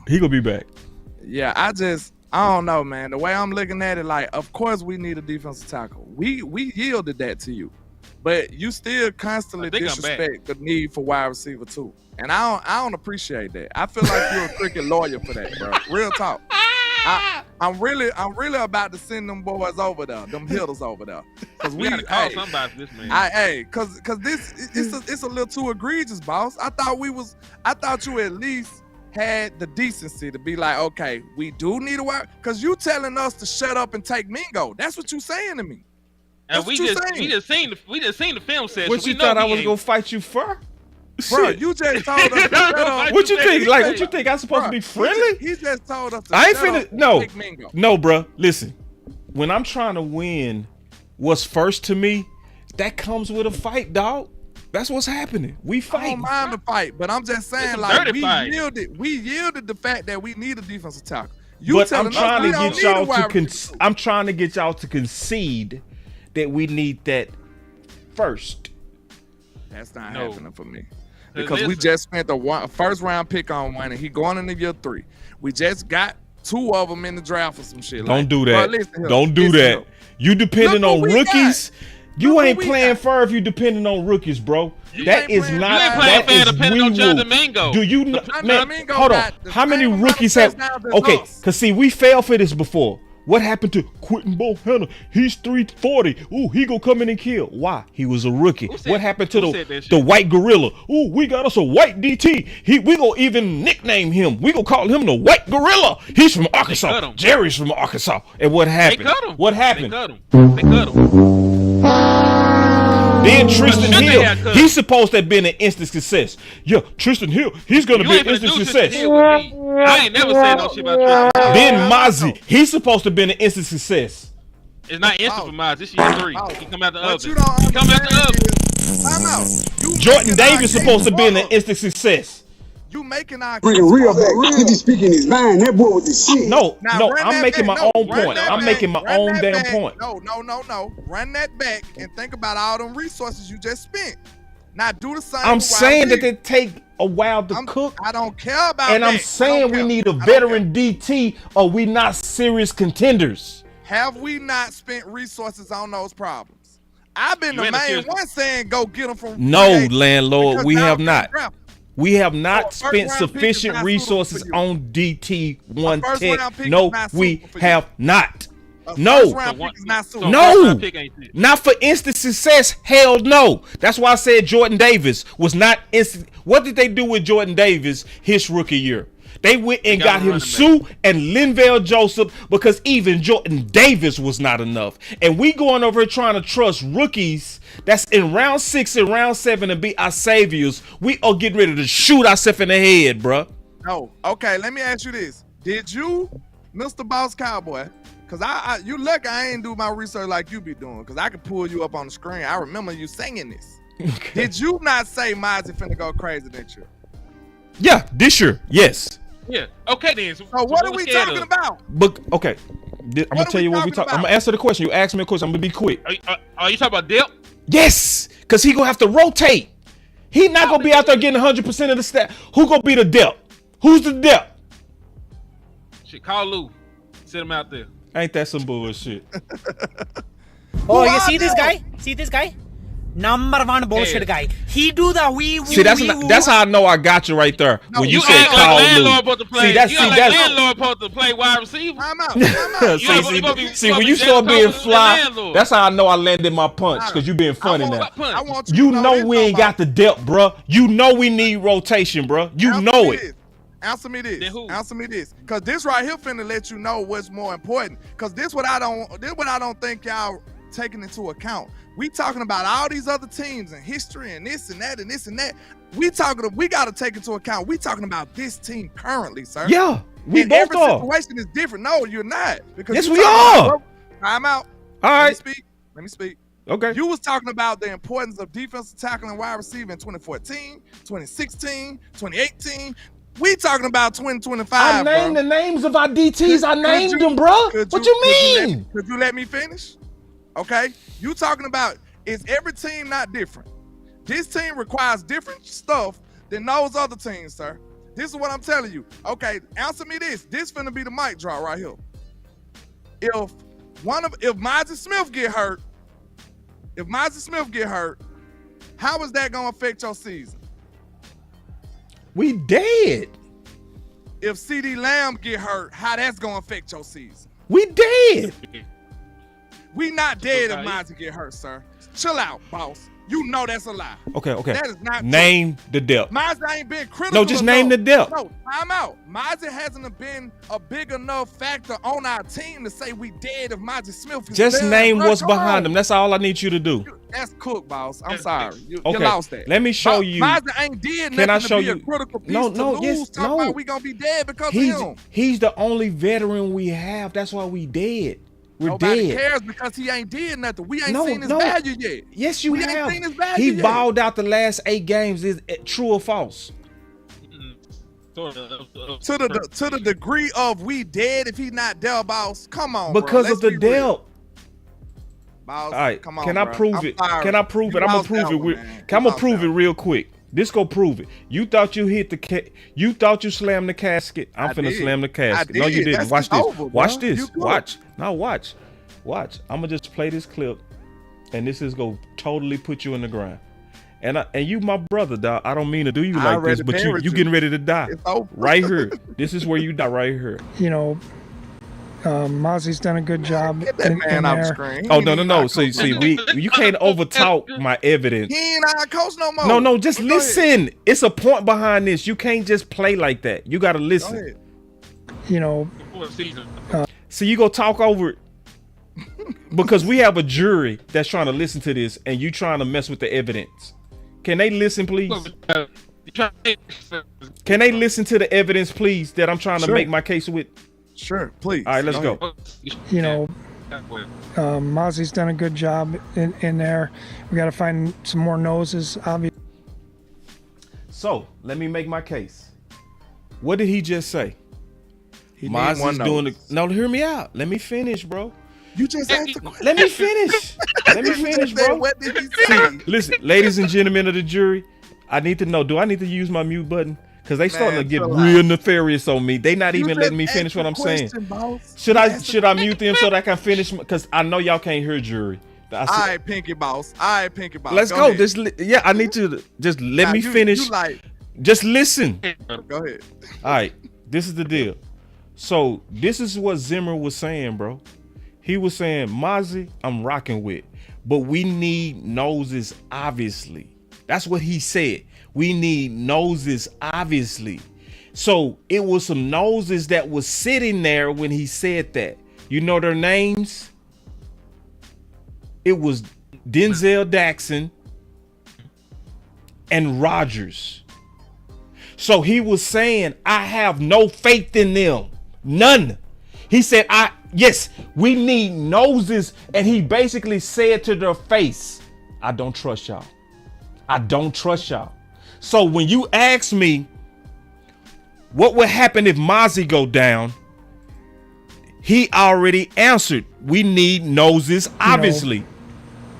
He gonna be back. Yeah, I don't know, man. The way I'm looking at it, like, of course we need a defensive tackle. We yielded that to you, but you still constantly disrespect the need for wide receiver too. And I don't appreciate that. I feel like you're a cricket lawyer for that, bro. Real talk. I'm really about to send them boys over there, them hitters over there, because we gotta call somebody for this man. Because it's a little too egregious, boss. I thought you at least had the decency to be like, okay, we do need a wide, because you telling us to shut up and take Mingo. That's what you saying to me. And we just seen the film session. What you thought I was gonna fight you for? Bro, you just told us to shut up. What you think? Like, what you think? I'm supposed to be friendly? He just told us to I ain't shut finna. up No, and take Mingo. no, bro. Listen, when I'm trying to win, what's first to me, that comes with a fight, dog. That's what's happening. We fight. I don't mind the fight, but I'm just saying, like, we yielded the fact that we need a defensive tackle. I'm trying to get y'all to concede that we need that first. That's not happening for me. Because we just spent the first round pick on one, and he going into year 3. We just got 2 of them in the draft for some shit. Don't do that. Don't do that. You depending on rookies. You ain't playing fair if you depending on rookies, bro. That is not. You ain't playing fair depending on John Domingo. Do you know? Hold on. How many rookies have? Okay, because see, we fell for this before. What happened to Quentin Bohanna? He's 340. Ooh, he gonna come in and kill. Why? He was a rookie. What happened to the white gorilla? Ooh, we got us a white DT. We gonna even nickname him. We gonna call him the white gorilla. He's from Arkansas. Jerry's from Arkansas. And what happened? They cut him. What happened? They cut him. Then Tristan Hill, he's supposed to have been an instant success. Yeah, Tristan Hill, he's gonna be an instant success. I ain't never said no shit about Tristan. Then Mozzie, he's supposed to have been an instant success. It's not instant for Mozzie. This year 3. He come out the oven. Come out the oven. Jordan Davis supposed to have been an instant success. You making our real back. He be speaking his mind. That boy with the shit. No, I'm making my own point. I'm making my own damn point. No. Run that back and think about all them resources you just spent. Now do the same. I'm saying that they take a while to cook. I don't care about that. And I'm saying we need a veteran DT or we not serious contenders. Have we not spent resources on those problems? I've been the main one saying go get them from. No, landlord, we have not. We have not spent sufficient resources on DT1 Tech. No, we have not. No, not for instant success. Hell no. That's why I said Jordan Davis was not instant. What did they do with Jordan Davis his rookie year? They went and got him Sue and Linval Joseph because even Jordan Davis was not enough. And we going over here trying to trust rookies that's in round 6 and round 7 and be our saviors. We are getting ready to shoot ourselves in the head, bruh. No. Okay, let me ask you this. Did you, Mr. Boss Cowboy, because you lucky I ain't do my research like you be doing, because I could pull you up on the screen. I remember you singing this. Okay. Did you not say Mozzie finna go crazy this year? Yeah, this year, yes. Yeah. Okay then. So what are we talking about? But okay, I'm gonna tell you what we talk. I'm gonna answer the question. You asked me a question. I'm gonna be quick. Are you talking about depth? Yes, because he gonna have to rotate. He not gonna be out there getting 100% of the stat. Who gonna be the depth? Who's the depth? Shit, call Lou. Sit him out there. Ain't that some bullshit? Oh, you see this guy? See this guy? Number 1 bullshit guy. He do the wee woo. See, that's how I know I got you right there. No, when you you said act like call Landlord Lou. supposed to play. See, that's Landlord supposed to play wide receiver. I'm out. See, when you start being fly, that's how I know I landed my punch, because you being funny now. I want You to know we ain't got the depth, bro. You know we need rotation, bro. You know it. Answer me this. Cause this right here finna let you know what's more important. Cause this what I don't think y'all taking into account. We talking about all these other teams and history and this and that and this and that. We gotta take into account. We talking about this team currently, sir. Yeah, we and both every are. situation is different. No, you're not. Because yes, we are. I'm out. All right. Let me speak. Okay. You was talking about the importance of defensive tackle and wide receiver in 2014, 2016, 2018. We talking about 2025. I named the names of our DTs. I named them, bro. What you mean? Could you let me finish? Okay. You talking about, is every team not different? This team requires different stuff than those other teams, sir. This is what I'm telling you. Okay, answer me this. This finna be the mic drop right here. If Mozzie Smith get hurt, how is that gonna affect your season? We dead. If CD Lamb get hurt, how that's gonna affect your season? We dead. We not dead if Mozzie get hurt, sir. Chill out, boss. You know that's a lie. Okay. That is not name true. The depth. Mozzie ain't been critical. No, just name the depth. No, time out. Mozzie hasn't been a big enough factor on our team to say we dead if Mozzie Smith is just there. name what's behind them. That's all I need you to do. That's cook, boss. I'm sorry. You okay. lost that. Let me show you. Mozzie ain't did nothing Can I show to be you? A critical piece No, to lose. no. About we gonna be dead because of him. He's the only veteran we have. That's why we dead. We're Nobody dead. cares because he ain't did nothing. We ain't seen his value yet. Yes, you have. Ain't seen his value he yet. balled out the last 8 games. Is it true or false? To the degree of we dead if he not there, boss. Come on, because of the depth. All right, come on, can I prove it? Can I prove it? I'm gonna prove it. I'm gonna prove it real quick. This go prove it. You thought you hit you thought you slammed the casket. I'm finna slam the casket. No, you didn't. Watch this. Watch this. Watch. Now watch. Watch. I'm gonna just play this clip, and this is gonna totally put you in the ground. And you, my brother, dog. I don't mean to do you like this, but you getting ready to die right here. This is where you die right here. You know, Mozzie's done a good job. Get that man off the screen. Oh no. See, you can't overtalk my evidence. He ain't our coach no more. No. Just listen. It's a point behind this. You can't just play like that. You gotta listen. You know. So you go talk over it. Because we have a jury that's trying to listen to this, and you trying to mess with the evidence. Can they listen, please? Can they listen to the evidence, please, that I'm trying to make my case with? Sure, please. All right, let's go. You know, Mozzie's done a good job in there. We got to find some more noses, obviously. So let me make my case. What did he just say? Mozzie's doing it. No, hear me out. Let me finish, bro. You just asked the question. Let me finish. Let me finish, bro. What did he say? Listen, ladies and gentlemen of the jury, I need to know, do I need to use my mute button? Because they starting to get real nefarious on me. They not even letting me finish what I'm saying. Should I mute them so that I can finish? Because I know y'all can't hear jury. All right, Pinky Boss. Let's go. I need to just let me finish. Just listen. Go ahead. All right, this is the deal. So this is what Zimmer was saying, bro. He was saying, Mozzie, I'm rocking with, but we need noses, obviously. That's what he said. We need noses, obviously. So it was some noses that was sitting there when he said that. You know their names? It was Denzel Jackson and Rodgers. So he was saying, I have no faith in them. None. He said, yes, we need noses. And he basically said to their face, I don't trust y'all. I don't trust y'all. So when you ask me, what would happen if Mozzie go down? He already answered. We need noses, obviously.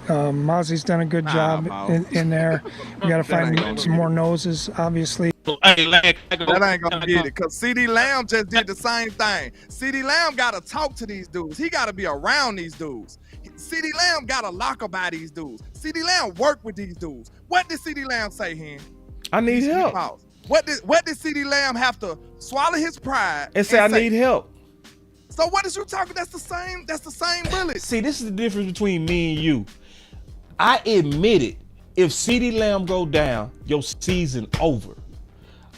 Mozzie's done a good job in there. We got to find some more noses, obviously. That ain't gonna get it, because CD Lamb just did the same thing. CD Lamb gotta talk to these dudes. He gotta be around these dudes. CeeDee Lamb got a locker by these dudes. CeeDee Lamb worked with these dudes. What did CeeDee Lamb say, Hen? I need help. What did CeeDee Lamb have to swallow his pride and say I need help? So what is you talking? That's the same bullet. See, this is the difference between me and you. I admit it. If CeeDee Lamb go down, your season over.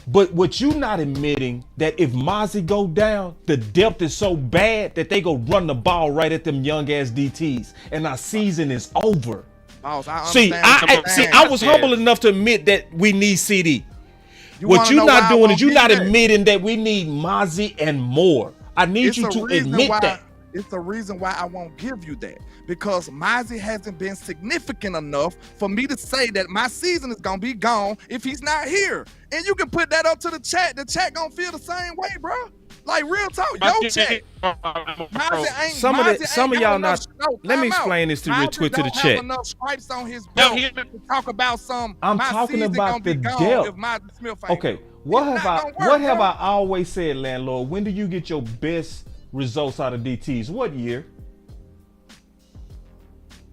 But what you not admitting that if Mozzie go down, the depth is so bad that they go run the ball right at them young ass DTs, and our season is over. Boss, I was humble enough to admit that we need CD. What you not doing is you not admitting that we need Mozzie and more. I need you to admit that. It's the reason why I won't give you that, because Mozzie hasn't been significant enough for me to say that my season is gonna be gone if he's not here. And you can put that up to the chat. The chat gonna feel the same way, bro. Like real talk, yo chat. Some of y'all not. Let me explain this to you real quick to the chat. Enough stripes on his belt to talk about some. I'm talking about the depth. Okay, what have I always said, Landlord? When do you get your best results out of DTs? What year?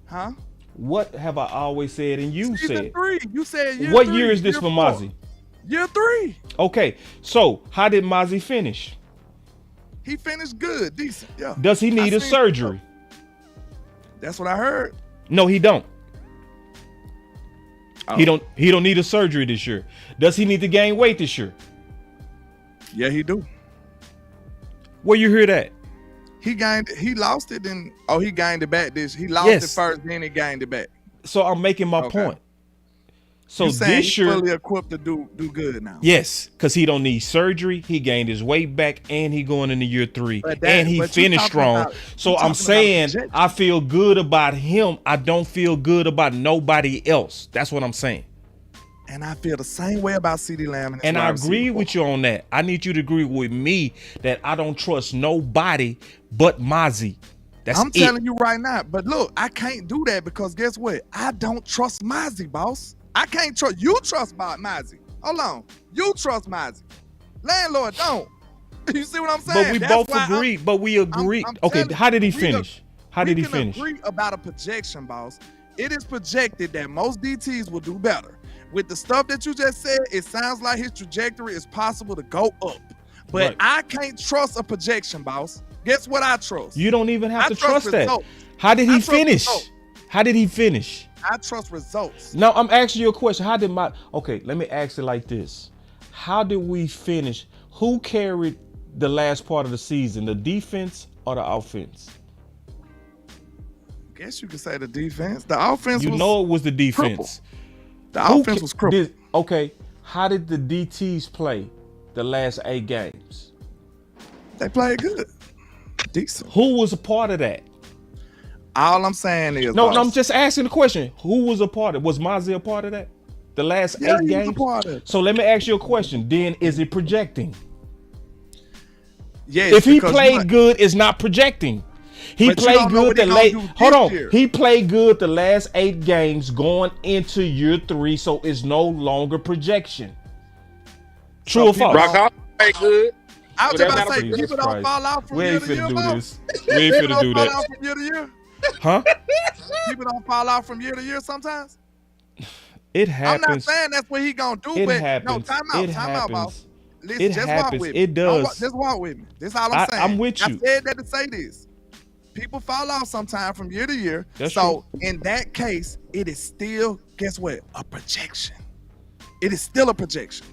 Huh? What have I always said? And you said 3. You said year what 3, year is this for Mozzie? Year 3. Okay, so how did Mozzie finish? He finished good, decent. Yeah. Does he need a surgery? That's what I heard. No, he don't. Oh. He don't need a surgery this year. Does he need to gain weight this year? Yeah, he do. Where you hear that? He lost it, and he gained it back. He lost it first, then he gained it back. So I'm making my point. So this year, fully equipped to do good now. Yes, because he don't need surgery. He gained his weight back, and he going into year 3, and he finished strong. So I'm saying I feel good about him. I don't feel good about nobody else. That's what I'm saying. And I feel the same way about CeeDee Lamb. And I agree with you on that. I need you to agree with me that I don't trust nobody but Mozzie. I'm telling you right now. But look, I can't do that because guess what? I don't trust Mozzie, boss. I can't trust you. Trust Mozzie. Hold on. You trust Mozzie. Landlord don't. You see what I'm saying? But we agree. Okay, how did he finish? How did he finish? We agree about a projection, boss. It is projected that most DTs will do better. With the stuff that you just said, it sounds like his trajectory is possible to go up. But I can't trust a projection, boss. Guess what I trust? You don't even have to trust that. How did he finish? How did he finish? I trust results. Now, I'm asking you a question. Okay, let me ask it like this. How did we finish? Who carried the last part of the season, the defense or the offense? I guess you could say the defense. The offense it was the defense. Crippled. The offense was crippled. Okay, how did the DTs play the last 8 games? They played good. Decent. Who was a part of that? All I'm saying is No, I'm just asking the question. Who was a part of it? Was Mozzie a part of that? The last 8 games? A part of it. So let me ask you a question. Then is it projecting? Yes. If he played good, it's not projecting. He played good He played good the last 8 games going into year 3, so it's no longer projection. True or false? Rock played good. I was just about to say, people don't fall out from year to year. We ain't finna do that. From year to year. Huh? People don't fall out from year to year sometimes. It happens. I'm not saying that's what he gonna do, but no, time out, boss. Listen, just walk with me. It does. Just walk with me. This is all I'm saying. I'm with you. I said that to say this. People fall off sometime from year to year. That's so true. In that case, it is still, guess what? A projection. It is still a projection.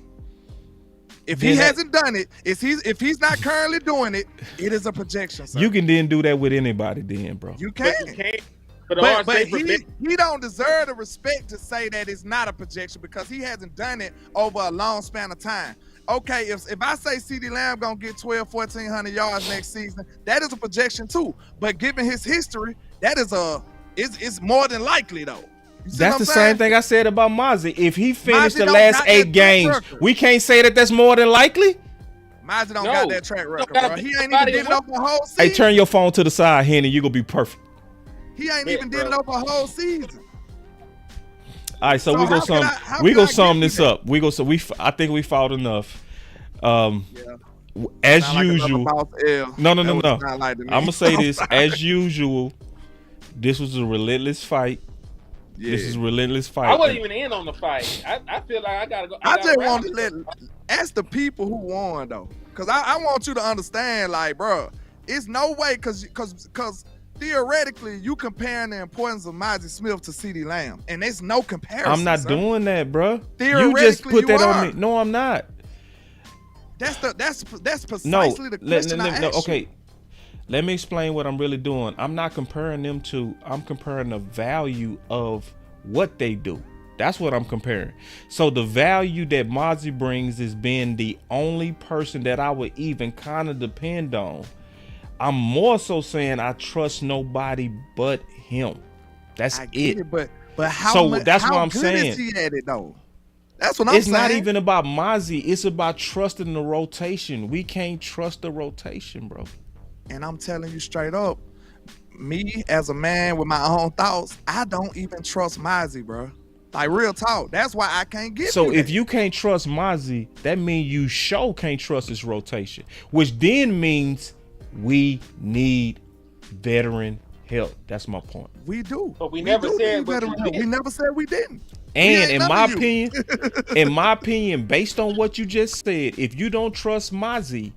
If he hasn't done it, if he's not currently doing it, it is a projection, sir. You can then do that with anybody then, bro. You can. But he don't deserve the respect to say that it's not a projection because he hasn't done it over a long span of time. Okay, if I say CeeDee Lamb gonna get 1,100 yards next season, that is a projection too. But given his history, that is it's more than likely though. That's the same thing I said about Mozzie. If he finished the last 8 games, we can't say that that's more than likely. Mozzie don't got that track record, bro. He ain't even did it over the whole season. Hey, turn your phone to the side, Henny. You gonna be perfect. He ain't even did it over a whole season. All right, so we go sum this up. I think we fought enough. As usual. No. I'm gonna say this as usual. This was a relentless fight. Yeah. This is a relentless fight. I wasn't even in on the fight. I feel like I gotta go. I just want to ask the people who won though, because I want you to understand, like, bro, it's no way, because theoretically you comparing the importance of Mozzie Smith to CeeDee Lamb, and there's no comparison. I'm not doing that, bro. Theoretically, you just put that are. on me. No, I'm not. That's precisely the question I asked okay. you. Let me explain what I'm really doing. I'm not comparing them to. I'm comparing the value of what they do. That's what I'm comparing. So the value that Mozzie brings is being the only person that I would even kind of depend on. I'm more so saying I trust nobody but him. That's it. But how so much, that's how what I'm good saying. is he at it though? That's what I'm saying. It's not even about Mozzie. It's about trusting the rotation. We can't trust the rotation, bro. And I'm telling you straight up, me as a man with my own thoughts, I don't even trust Mozzie, bro. Like, real talk. That's why I can't get. So if you can't trust Mozzie, that means you sure can't trust his rotation, which then means we need veteran help. That's my point. We do. But we never said we never said we didn't. And in my opinion, based on what you just said, if you don't trust Mozzie,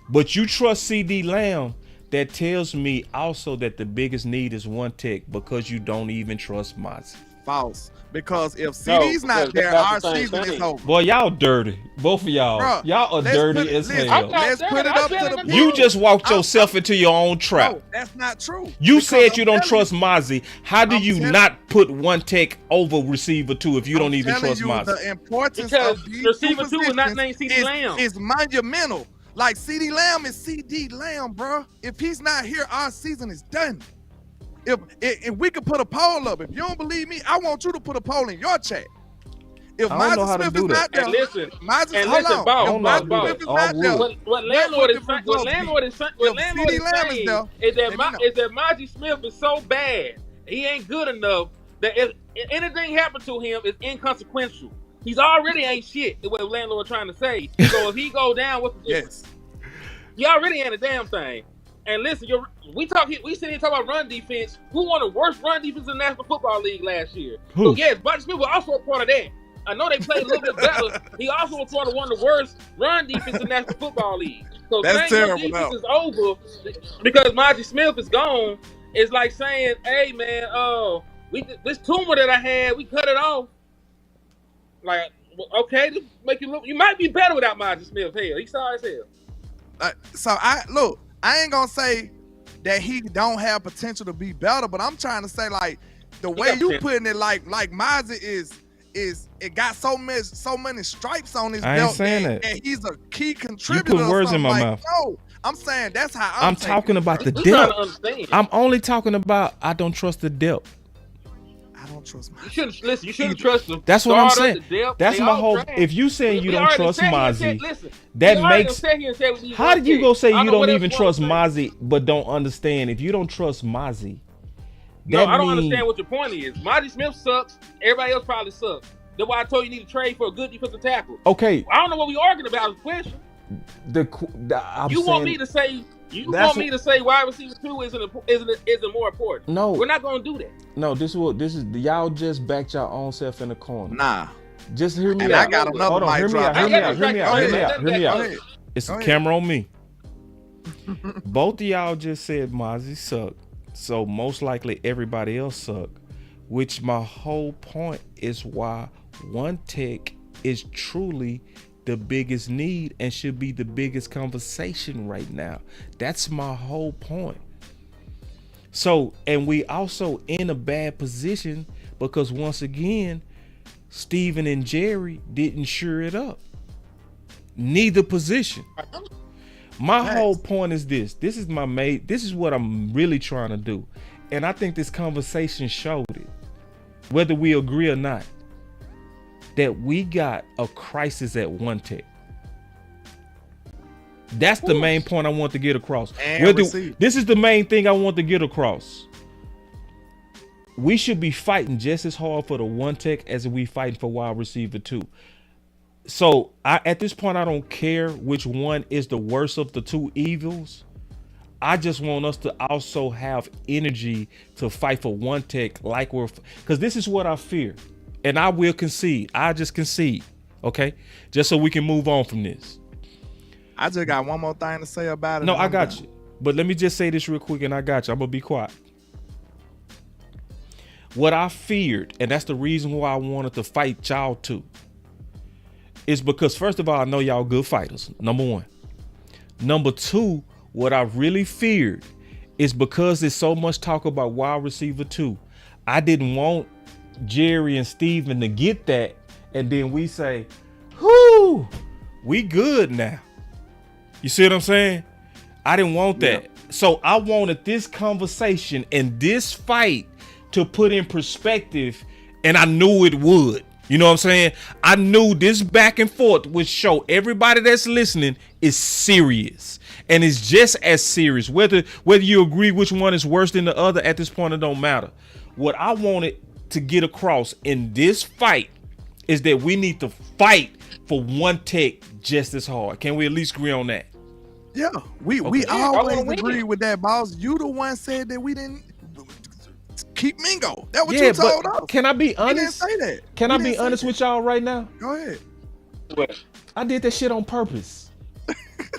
but you trust CeeDee Lamb, that tells me also that the biggest need is one tech, because you don't even trust Mozzie. False. Because if CD's not there, our season is over. Boy, y'all dirty. Both of y'all. Bruh, y'all are dirty as hell. Let's put it up to the people. You just walked yourself into your own trap. No, that's not true. You said you don't trust Mozzie. How do you not put one tech over receiver 2 if you don't even trust Mozzie? The importance because of these receiver 2 is not named CeeDee Lamb. Is monumental. Like, CeeDee Lamb is CeeDee Lamb, bro. If he's not here, our season is done. If we could put a poll up, if you don't believe me, I want you to put a poll in your chat. If Mozzie Smith is not there, what Landlord is saying is that Mozzie Smith is so bad, he ain't good enough, that if anything happened to him is inconsequential. He's already ain't shit, is what Landlord trying to say. So if he go down, what's the difference? He already ain't a damn thing. And listen, we sit here talking about run defense. Who won the worst run defense in the National Football League last year? Who? So yes, Mozzie Smith was also a part of that. I know they played a little bit better. He also was part of one of the worst run defense in the National Football League. So that's terrible. Defense is over because Mozzie Smith is gone. It's like saying, "Hey man, this tumor that I had, we cut it off." Like, okay, to make you look. You might be better without Mozzie Smith. Hell, he's sorry as hell. So I ain't gonna say that he don't have potential to be better, but I'm trying to say, like, the way you putting it, like Mozzie is it got so many stripes on his belt, and he's a key contributor. You put words in my mouth. No, I'm saying that's how I'm talking about the depth. I'm only talking about I don't trust the depth. I don't trust Mozzie. You shouldn't listen. You shouldn't trust them. That's what I'm saying. That's my whole. If you saying you don't trust Mozzie, that makes. How did you go say you don't even trust Mozzie, but don't understand? If you don't trust Mozzie, no, I don't understand what your point is. Mozzie Smith sucks. Everybody else probably sucks. That's why I told you need to trade for a good defensive tackle. Okay. I don't know what we arguing about. Is the question. You want me to say wide receiver 2 isn't more important? No, we're not gonna do that. No, this is y'all just backed your own self in the corner. Nah, just hear me out. I got another mic drop. Hear me out. It's a camera on me. Both of y'all just said Mozzie sucked, so most likely everybody else sucked. Which my whole point is why one tech is truly the biggest need and should be the biggest conversation right now. That's my whole point. So, and we also in a bad position because once again, Steven and Jerry didn't sure it up. Neither position. My whole point is this. This is what I'm really trying to do. And I think this conversation showed it. Whether we agree or not, that we got a crisis at one tech. That's the main point I want to get across. This is the main thing I want to get across. We should be fighting just as hard for the one tech as we fighting for wide receiver 2. So at this point, I don't care which one is the worst of the two evils. I just want us to also have energy to fight for one tech like because this is what I fear. And I will concede. I just concede. Okay? Just so we can move on from this. I just got one more thing to say about it. No, I got you. But let me just say this real quick and I got you. I'm going to be quiet. What I feared, and that's the reason why I wanted to fight y'all too, is because first of all, I know y'all good fighters. Number one. Number two, what I really feared is because there's so much talk about wide receiver 2. I didn't want Jerry and Steven to get that, and then we say, whoo, we good now. You see what I'm saying? I didn't want that. So I wanted this conversation and this fight to put in perspective, and I knew it would. You know what I'm saying? I knew this back and forth would show everybody that's listening is serious. And it's just as serious. Whether you agree which one is worse than the other at this point, it don't matter. What I wanted to get across in this fight is that we need to fight for one tech just as hard. Can we at least agree on that? Yeah, we always agree with that, boss. You the one said that we didn't keep Mingo. That what you told us. Can I be honest? You didn't say that. Can I be honest with y'all right now? Go ahead. What? I did that shit on purpose.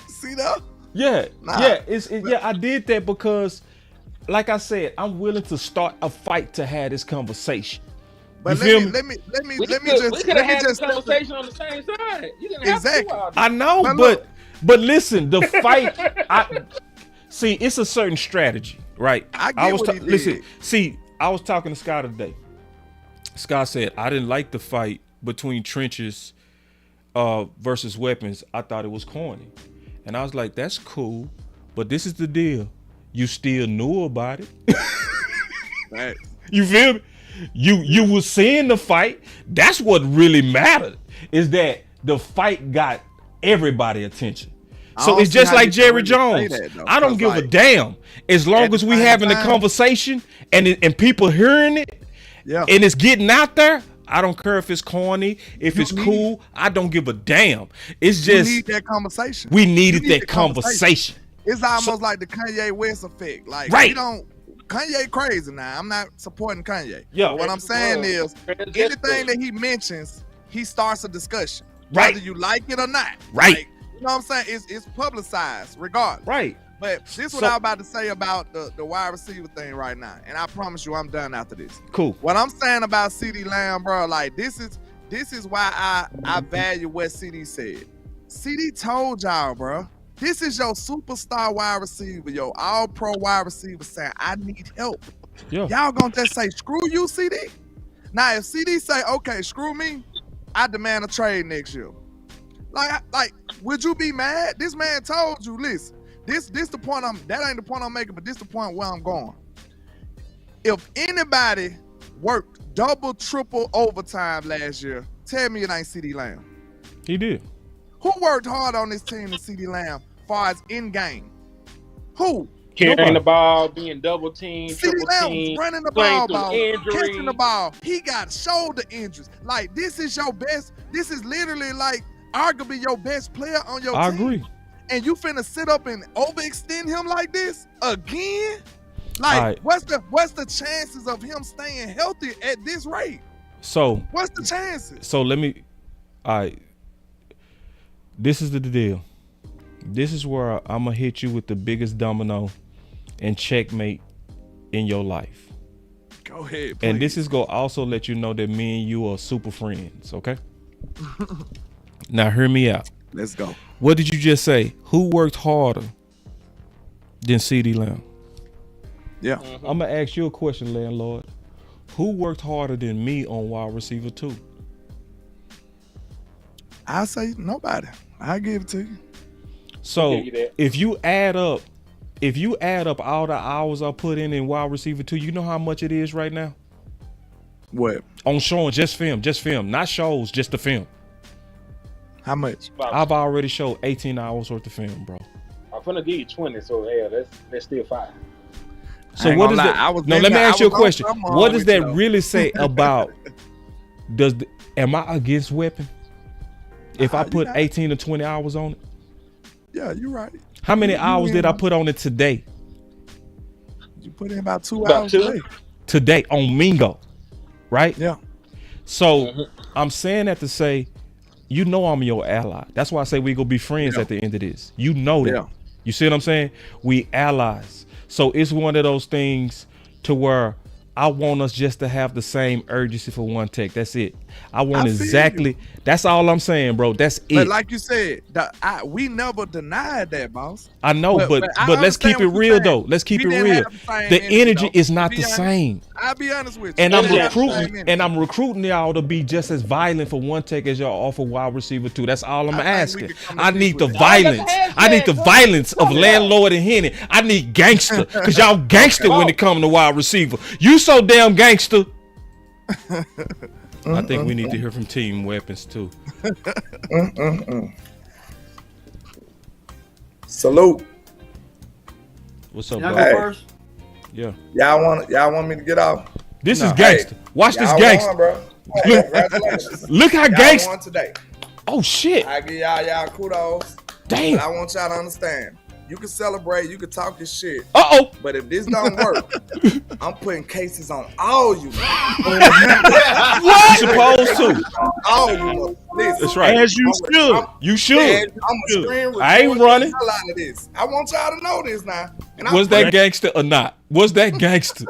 See that? Yeah, I did that because, like I said, I'm willing to start a fight to have this conversation. But let me just. We could have had this conversation on the same side. You didn't have to. I know, but listen, the fight. See, it's a certain strategy, right? I was talking to Scott today. Scott said I didn't like the fight between trenches versus weapons. I thought it was corny. And I was like, that's cool, but this is the deal. You still knew about it. Right. You feel me? You was seeing the fight. That's what really mattered, is that the fight got everybody attention. So it's just like Jerry Jones. I don't give a damn. As long as we having the conversation and people hearing it, and it's getting out there, I don't care if it's corny, if it's cool. I don't give a damn. It's just we need that conversation. We needed that conversation. It's almost like the Kanye West effect. Like we don't. Kanye crazy now. I'm not supporting Kanye. Yeah. What I'm saying is anything that he mentions, he starts a discussion. Whether you like it or not. Right. Like, you know what I'm saying? It's publicized regardless. Right. But this is what I'm about to say about the wide receiver thing right now. And I promise you I'm done after this. Cool. What I'm saying about CeeDee Lamb, bro, like this is why I value what CeeDee said. CeeDee told y'all, bro, this is your superstar wide receiver, your all-pro wide receiver saying, I need help. Yeah. Y'all gonna just say, screw you, CeeDee? Now, if CeeDee say, okay, screw me, I demand a trade next year. Like, would you be mad? This man told you, listen, this the point that ain't the point I'm making, but this the point where I'm going. If anybody worked double, triple overtime last year, tell me it ain't CeeDee Lamb. He did. Who worked hard on this team than CeeDee Lamb as far as in-game? Who? Carrying the ball, being double teamed, triple CeeDee teamed, Lamb running the ball, injury. catching the ball. He got shoulder injuries. Like, this is your best. This is literally like arguably your best player on your team. I agree. And you finna sit up and overextend him like this again? Like, what's the chances of him staying healthy at this rate? So what's the chances? So let me. This is the deal. This is where I'm gonna hit you with the biggest domino and checkmate in your life. Go ahead, please. And this is gonna also let you know that me and you are super friends, okay? Now hear me out. Let's go. What did you just say? Who worked harder than CeeDee Lamb? Yeah. I'm gonna ask you a question, Landlord. Who worked harder than me on wide receiver 2? I say nobody. I give it to you. So if you add up all the hours I put in wide receiver 2, you know how much it is right now? What? On showing just film, not shows, just the film. How much? I've already showed 18 hours worth of film, bro. I'm gonna give you 20, so yeah, that's still fine. So what is that? No, let me ask you a question. What does that really say about? Am I against weapon? If I put 18 to 20 hours on it? Yeah, you're right. How many hours did I put on it today? You put in about 2 hours today on Mingo, right? Yeah. So I'm saying that to say, you know, I'm your ally. That's why I say we gonna be friends at the end of this. You know that. You see what I'm saying? We allies. So it's one of those things to where I want us just to have the same urgency for one tech. That's it. I want exactly. That's all I'm saying, bro. That's it. But like you said, we never denied that, boss. I know, but let's keep it real though. Let's keep it real. The energy is not the same. I'll be honest with you. And I'm recruiting y'all to be just as violent for one tech as y'all are for wide receiver too. That's all I'm asking. I need the violence. I need the violence of Landlord and Henny. I need gangster, because y'all gangster when it comes to wide receiver. You so damn gangster. I think we need to hear from Team Weapons too. Salute. What's up, Y'all bro? go first? Yeah. Y'all want me to get off? This is gangster. Watch this Y'all gangster. won, bro. Hey, congratulations. Look how Y'all gangster. won today. Oh shit. I give y'all kudos. Damn. But I want y'all to understand. You can celebrate, you can talk your shit. But if this don't work, I'm putting cases on all you. What? Supposed to. All you. Listen, that's right. As you should. You should. I ain't running. Out of this. I want y'all to know this now. And Was that gangster or not? Was that gangster?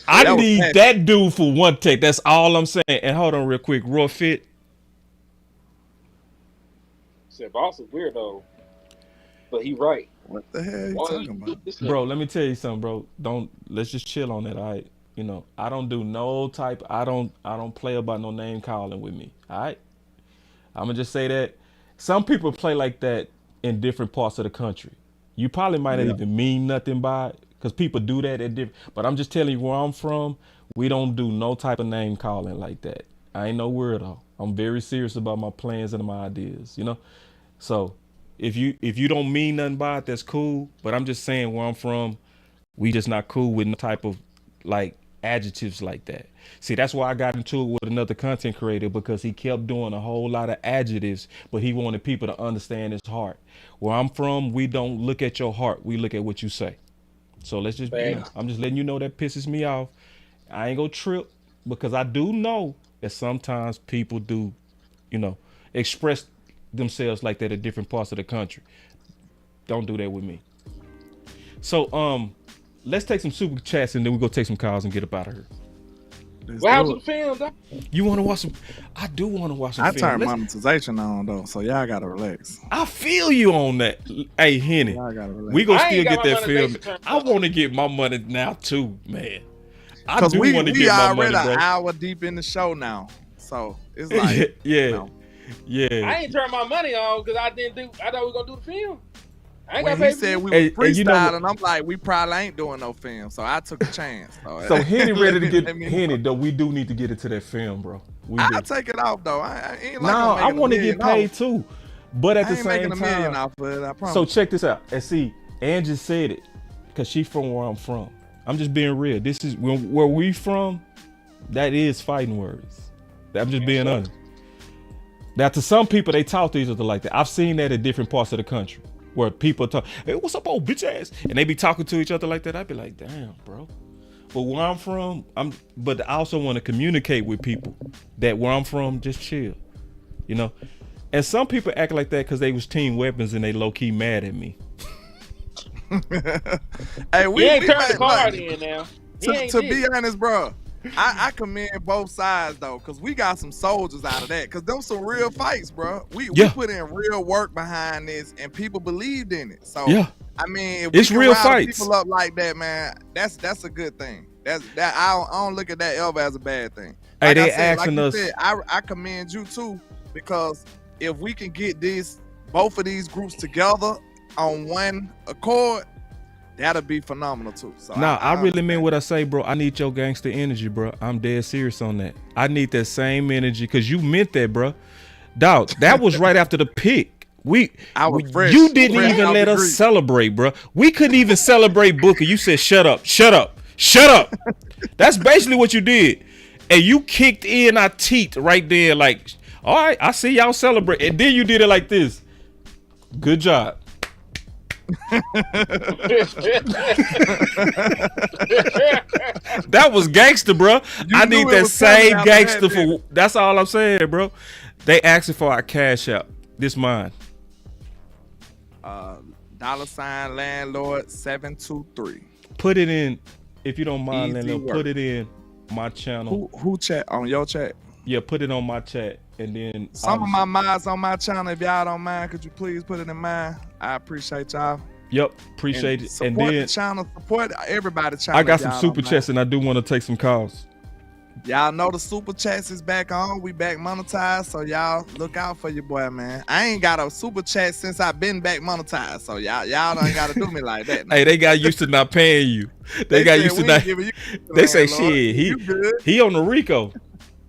I need that dude for one take. That's all I'm saying. And hold on real quick. Raw Fit. Said boss is weirdo. But he right. What the hell are you talking about? Bro, let me tell you something, bro. Let's just chill on that, all right? You know, I don't do no type, I don't play about no name calling with me. All right. I'm gonna just say that some people play like that in different parts of the country. You probably might not even mean nothing by it, because people do that at different, but I'm just telling you where I'm from, we don't do no type of name calling like that. I ain't no weirdo. I'm very serious about my plans and my ideas, you know? So if you don't mean nothing by it, that's cool. But I'm just saying where I'm from, we just not cool with no type of like adjectives like that. See, that's why I got into it with another content creator, because he kept doing a whole lot of adjectives, but he wanted people to understand his heart. Where I'm from, we don't look at your heart, we look at what you say. So let's just, I'm just letting you know that pisses me off. I ain't gonna trip, because I do know that sometimes people do, you know, express themselves like that at different parts of the country. Don't do that with me. So let's take some super chats and then we go take some calls and get up out of here. Well, how's the film, though? You want to watch some? I do want to watch some. I turned monetization on though, so y'all gotta relax. I feel you on that. Hey Henny, we gonna still get that film. I want to get my money now too, man. I do want to get my money, bro. We already an hour deep in the show now, so it's like yeah. I ain't turned my money on because I thought we were gonna do the film. I ain't when got he said we were freestyling, I'm like, we probably ain't doing no film, so I took a chance. So Henny ready to get Henny though. We do need to get into that film, bro. I'll take it off though. I ain't like I want to get paid too, but at the same time, off of it, I promise. So check this out. And see, Ann just said it because she from where I'm from. I'm just being real. This is where we from. That is fighting words. I'm just being honest. Now, to some people, they talk to each other like that. I've seen that in different parts of the country where people talk, hey, what's up, old bitch ass? And they be talking to each other like that. I'd be like, damn, bro. But where I'm from, but I also want to communicate with people that where I'm from, just chill, you know? And some people act like that because they was Team Weapons and they low-key mad at me. Hey, we ain't turned the card in now. To be honest, bro, I commend both sides though, cause we got some soldiers out of that. Cause them some real fights, bro. We put in real work behind this, and people believed in it. So I mean, if it's we can real rile fights. People up like that, man. That's a good thing. I don't look at that ever as a bad thing. Hey, like they asking us. I commend you too, because if we can get both of these groups together on one accord, that'll be phenomenal too. So I really mean what I say, bro. I need your gangster energy, bro. I'm dead serious on that. I need that same energy because you meant that, bro. Dog, that was right after the pick. You didn't even let us celebrate, bro. We couldn't even celebrate Booker. You said, shut up. That's basically what you did. And you kicked in our teeth right there like, all right, I see y'all celebrate. And then you did it like this. Good job. That was gangster, bro. I need that same gangster for. That's all I'm saying, bro. They asking for our cash out. This mine. $ Landlord 723. Put it in, if you don't mind, Landlord. Put it in my channel. Who chat on your chat? Yeah, put it on my chat, and then some of my mods on my channel. If y'all don't mind, could you please put it in mine? I appreciate y'all. Yep, appreciate it. Support and then the channel, support everybody's channel. I got some super chats, and I do want to take some calls. Y'all know the super chats is back on. We back monetized, so y'all look out for your boy, man. I ain't got a super chat since I've been back monetized, so y'all don't gotta do me like that. Hey, they got used to not paying you. They got used to not. They say, shit, he on the Rico.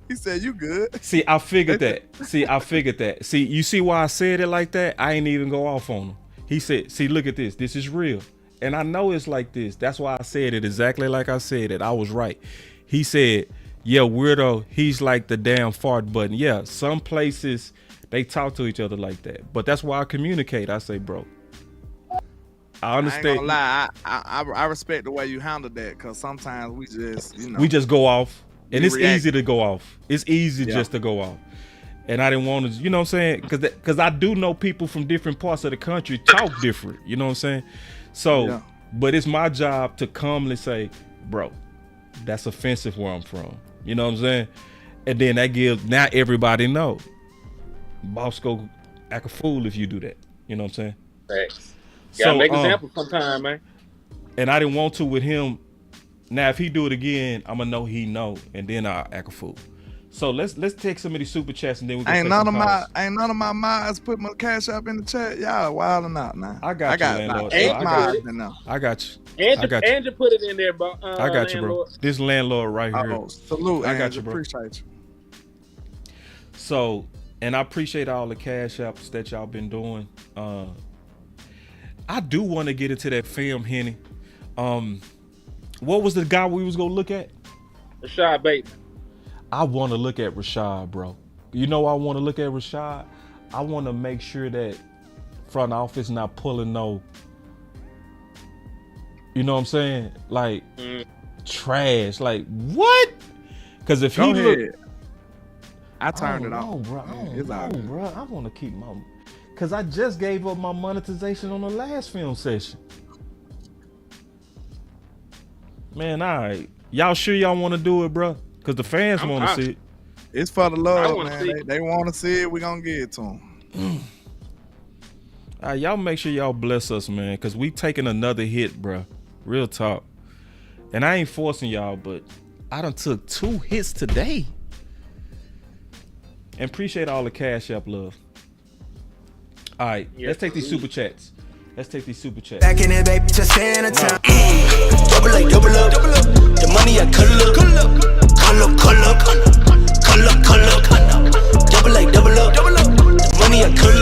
He said, you good. See, I figured that. See, you see why I said it like that? I ain't even go off on him. He said, see, look at this. This is real. And I know it's like this. That's why I said it exactly like I said it. I was right. He said, yeah, weirdo, he's like the damn fart button. Yeah, some places they talk to each other like that. But that's why I communicate. I say, bro, I understand. I ain't gonna lie. I respect the way you handled that, because sometimes we just, we just go off. And it's easy to go off. It's easy just to go off. And I didn't want to, you know what I'm saying? Because I do know people from different parts of the country talk different. You know what I'm saying? So, but it's my job to calmly say, bro, that's offensive where I'm from. You know what I'm saying? And then that gives, now everybody know. Boss go act a fool if you do that. You know what I'm saying? Thanks. Gotta make examples sometime, man. And I didn't want to with him. Now, if he do it again, I'm gonna know he know, and then I'll act a fool. So let's take some of these super chats, and then we can ain't none of my mods put my cash up in the chat. Y'all wilding out now. I got you, Landlord. I got you. Andrew put it in there, bro. I got you, bro. This Landlord right here. Salute, I got you, bro. Appreciate you. So, and I appreciate all the cash apps that y'all been doing. I do want to get into that film, Henny. What was the guy we was gonna look at? Rashad Bateman. I want to look at Rashad, bro. You know I want to look at Rashad? I want to make sure that front office not pulling no, you know what I'm saying? Like trash. Like what? Because if he look, I turned it off. Bro. I want to keep my, because I just gave up my monetization on the last film session. Man, all right. Y'all sure y'all want to do it, bro? Because the fans want to see it. It's for the love, man. They want to see it. We going to give it to them. All right, y'all make sure y'all bless us, man, because we taking another hit, bro. Real talk. And I ain't forcing y'all, but I done took 2 hits today. And appreciate all the cash app love. All right, let's take these super chats. Let's take these super chats. Back in it, baby, just stay in a time. Double up. The money I cut up. Double up. The money I cut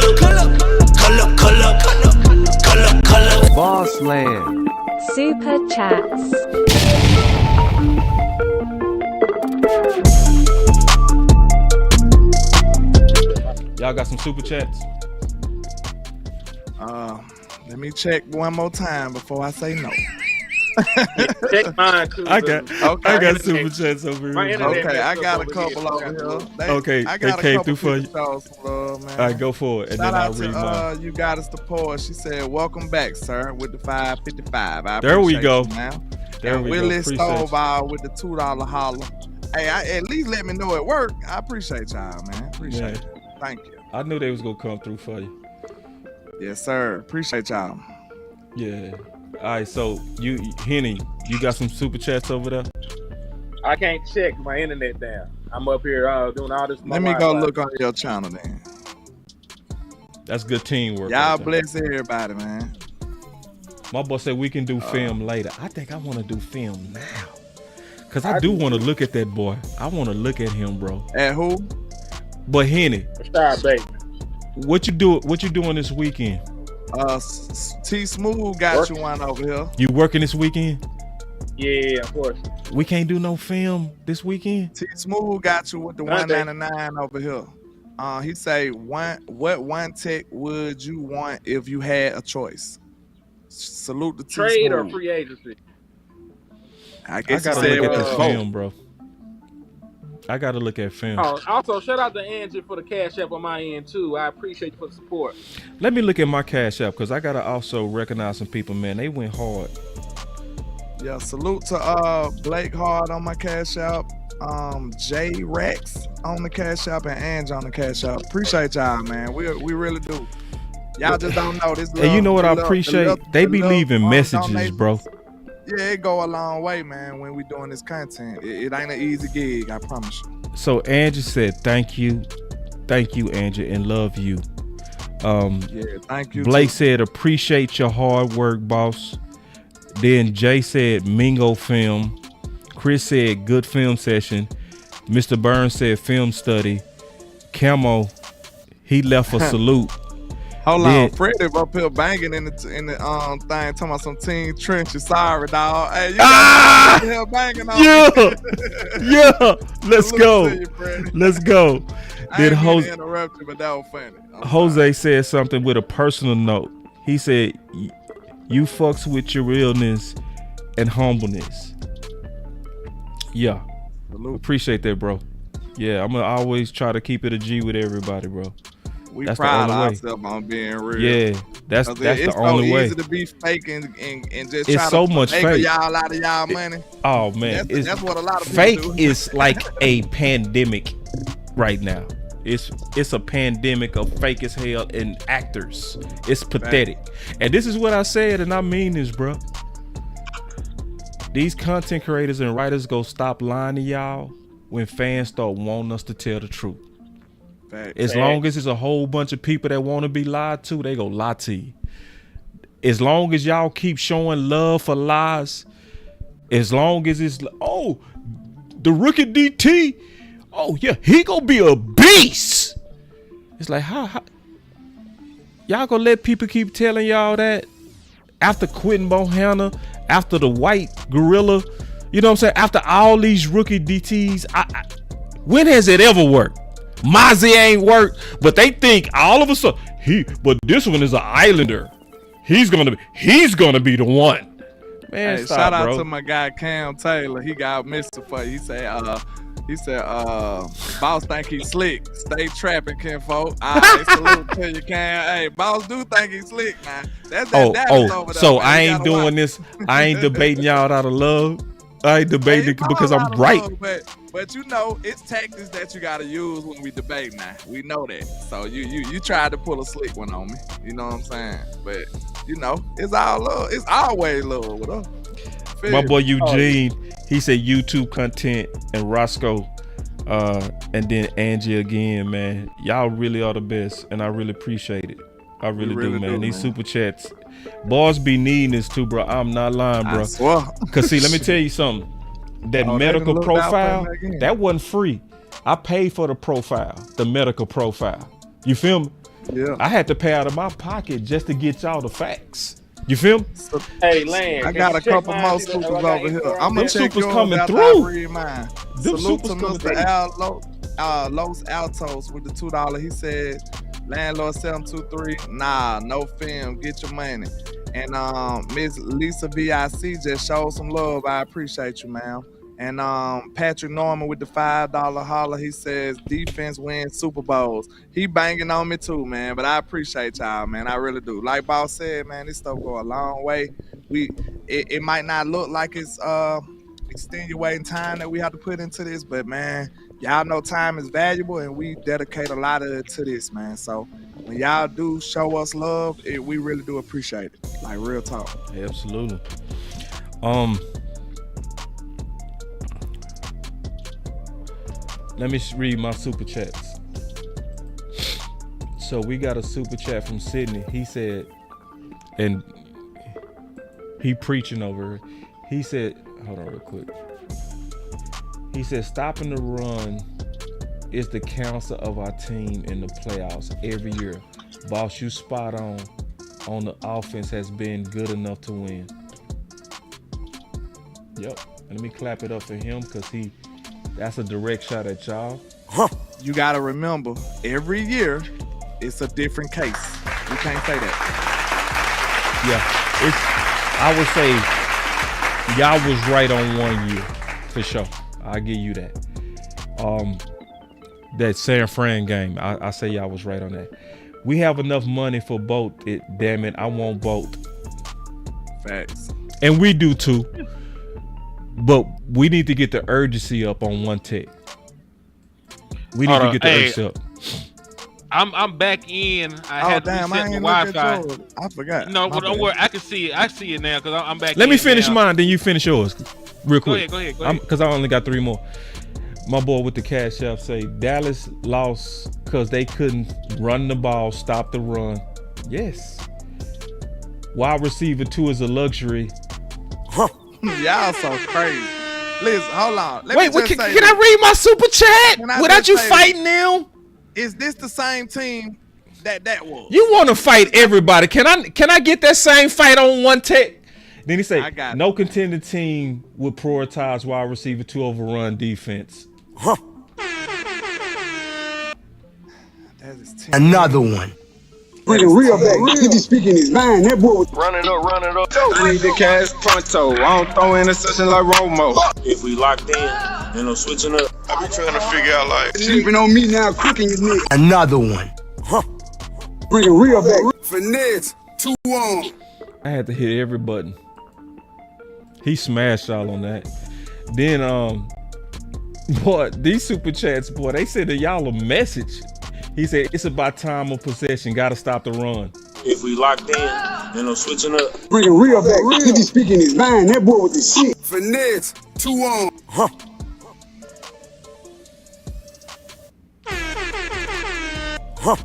up. Boss Land. Super chats. Y'all got some super chats? Let me check one more time before I say no. Check mine too. I got super chats over here. Okay, I got a couple over here. They came through for you. All right, go for it, and Shout then I'll read mine. You got us the poor. She said, "Welcome back, sir," with the 555. There we go. There we go. Willie Stovall with the $2 holler. Hey, at least let me know it worked. I appreciate y'all, man. Appreciate it. Thank you. I knew they was gonna come through for you. Yes, sir. Appreciate y'all. Yeah. All right, so Henny, you got some super chats over there? I can't check my internet down. I'm up here doing all this. Let me go look on your channel then. That's good teamwork. Y'all bless everybody, man. My boy said we can do film later. I think I want to do film now. Because I do want to look at that boy. I want to look at him, bro. At who? But Henny. Rashad Bateman. What you doing this weekend? T Smooth got you one over here. You working this weekend? Yeah, of course. We can't do no film this weekend. T Smooth got you with the $199 over here. He say, what one tech would you want if you had a choice? Salute the Trade or free agency? I guess I gotta said look at this both. film, bro. I gotta look at film. Oh, also shout out to Angie for the cash app on my end too. I appreciate you for the support. Let me look at my cash app because I gotta also recognize some people, man. They went hard. Yeah, salute to Blake Hard on my cash app, J Rex on the cash app, and Angie on the cash app. Appreciate y'all, man. We really do. Y'all just don't know this. And you know what I appreciate? They be leaving messages, bro. Yeah, it go a long way, man, when we doing this content. It ain't an easy gig, I promise you. So Angie said, thank you, Angie, and love you. Yeah, thank you. Blake said, appreciate your hard work, boss. Then Jay said, Mingo film. Chris said, good film session. Mr. Burns said, film study. Camo, he left a salute. Hold on, Freddie up here banging in the thing, talking about some team trenches. Sorry, dog. Hey, you up here banging on me. Yeah. Let's go. Let's go. Then Jose interrupt you, but that was funny. Jose said something with a personal note. He said, you fucks with your realness and humbleness. Yeah. Appreciate that, bro. Yeah, I'm gonna always try to keep it a G with everybody, bro. We pride ourselves on being real. Yeah, that's the only way. It's so easy to be fake and just it's try so to much fake. Y'all out of y'all money. Oh man, that's what a lot of fake people do. is like a pandemic right now. It's a pandemic of fake as hell and actors. It's pathetic. And this is what I said, and I mean this, bro. These content creators and writers go stop lying to y'all when fans start wanting us to tell the truth. As long as it's a whole bunch of people that want to be lied to, they go lie to you. As long as y'all keep showing love for lies, as long as it's, oh, the rookie DT, oh yeah, he gonna be a beast. It's like, how y'all gonna let people keep telling y'all that after Quentin Bohanna, after the white gorilla, you know what I'm saying? After all these rookie DTs, when has it ever worked? Mozzie ain't worked, but they think all of a sudden but this one is an Islander. He's gonna be the one. Man, hey, stop, shout out bro. to my guy Cam Taylor. He got mystified. He said, boss think he's slick. Stay trapping, kinfolk. Salute to you, Cam. Hey, boss do think he's slick, man. That's over there, so man. I ain't doing this. I ain't debating y'all out of love. I ain't debating because I'm right. But you know, it's tactics that you gotta use when we debate now. We know that. So you tried to pull a slick one on me. You know what I'm saying? But you know, it's all love. It's always love with us. My boy Eugene, he said YouTube content and Roscoe, and then Angie again, man. Y'all really are the best, and I really appreciate it. I really do, man. These super chats. Boys be needing this too, bro. I'm not lying, bro. Cause see, let me tell you something. That medical profile, that wasn't free. I paid for the profile, the medical profile. You feel me? Yeah. I had to pay out of my pocket just to get y'all the facts. You feel me? Hey, Land, I got a couple more supers over here. I'm gonna check supers yours coming after through. I read mine. Them Salute to supers coming Mr. Los Altos with the $2. He said, Landlord 723. Nah, no film. Get your money. And Miss Lisa VIC just showed some love. I appreciate you, ma'am. And Patrick Norman with the $5 holler. He says defense wins Super Bowls. He banging on me too, man. But I appreciate y'all, man. I really do. Like Boss said, man, this stuff go a long way. It might not look like it's extenuating time that we have to put into this, but man, y'all know time is valuable, and we dedicate a lot of it to this, man. So when y'all do show us love, we really do appreciate it. Like real talk. Absolutely. Let me read my super chats. So we got a super chat from Sydney. He said, and he preaching over. He said, hold on real quick. He said, stopping the run is the cancer of our team in the playoffs every year. Boss, you spot on the offense has been good enough to win. Yep. Let me clap it up for him because that's a direct shot at y'all. You got to remember, every year, it's a different case. You can't say that. Yeah. I would say y'all was right on 1 year for sure. I'll give you that. That San Fran game, I say y'all was right on that. We have enough money for both. Damn it, I want both. Facts. And we do too. But we need to get the urgency up on One Tech. We need to get the urgency up. I'm back in. I had to reset my Wi-Fi. I forgot. No, but don't worry. I can see it. I see it now because I'm back. Let me finish mine, then you finish yours, real quick. Go ahead. Because I only got 3 more. My boy with the CashApp say Dallas lost because they couldn't run the ball, stop the run. Yes. Wide receiver 2 is a luxury. Y'all so crazy. Listen, hold on. Wait, can I read my super chat without you fighting them? Is this the same team that was? You want to fight everybody? Can I get that same fight on One Tech? Then he say, no contending team would prioritize wide receiver 2 over run defense. Another one. Bringing real back. He be speaking his mind. That boy was running up. I need the cash pronto. I don't throw interception like Romo. If we locked in, then I'm switching up. I be trying to figure out like sleeping on me now, cooking his nigga. Another one. Bringing real back. Finesse. 2 on. I had to hit every button. He smashed y'all on that. Then boy, these super chats, boy, they said that y'all a message. He said it's about time of possession. Gotta stop the run. If we locked in, then I'm switching up. Bringing real back. He be speaking his mind. That boy with the shit. Finesse. 2 on. All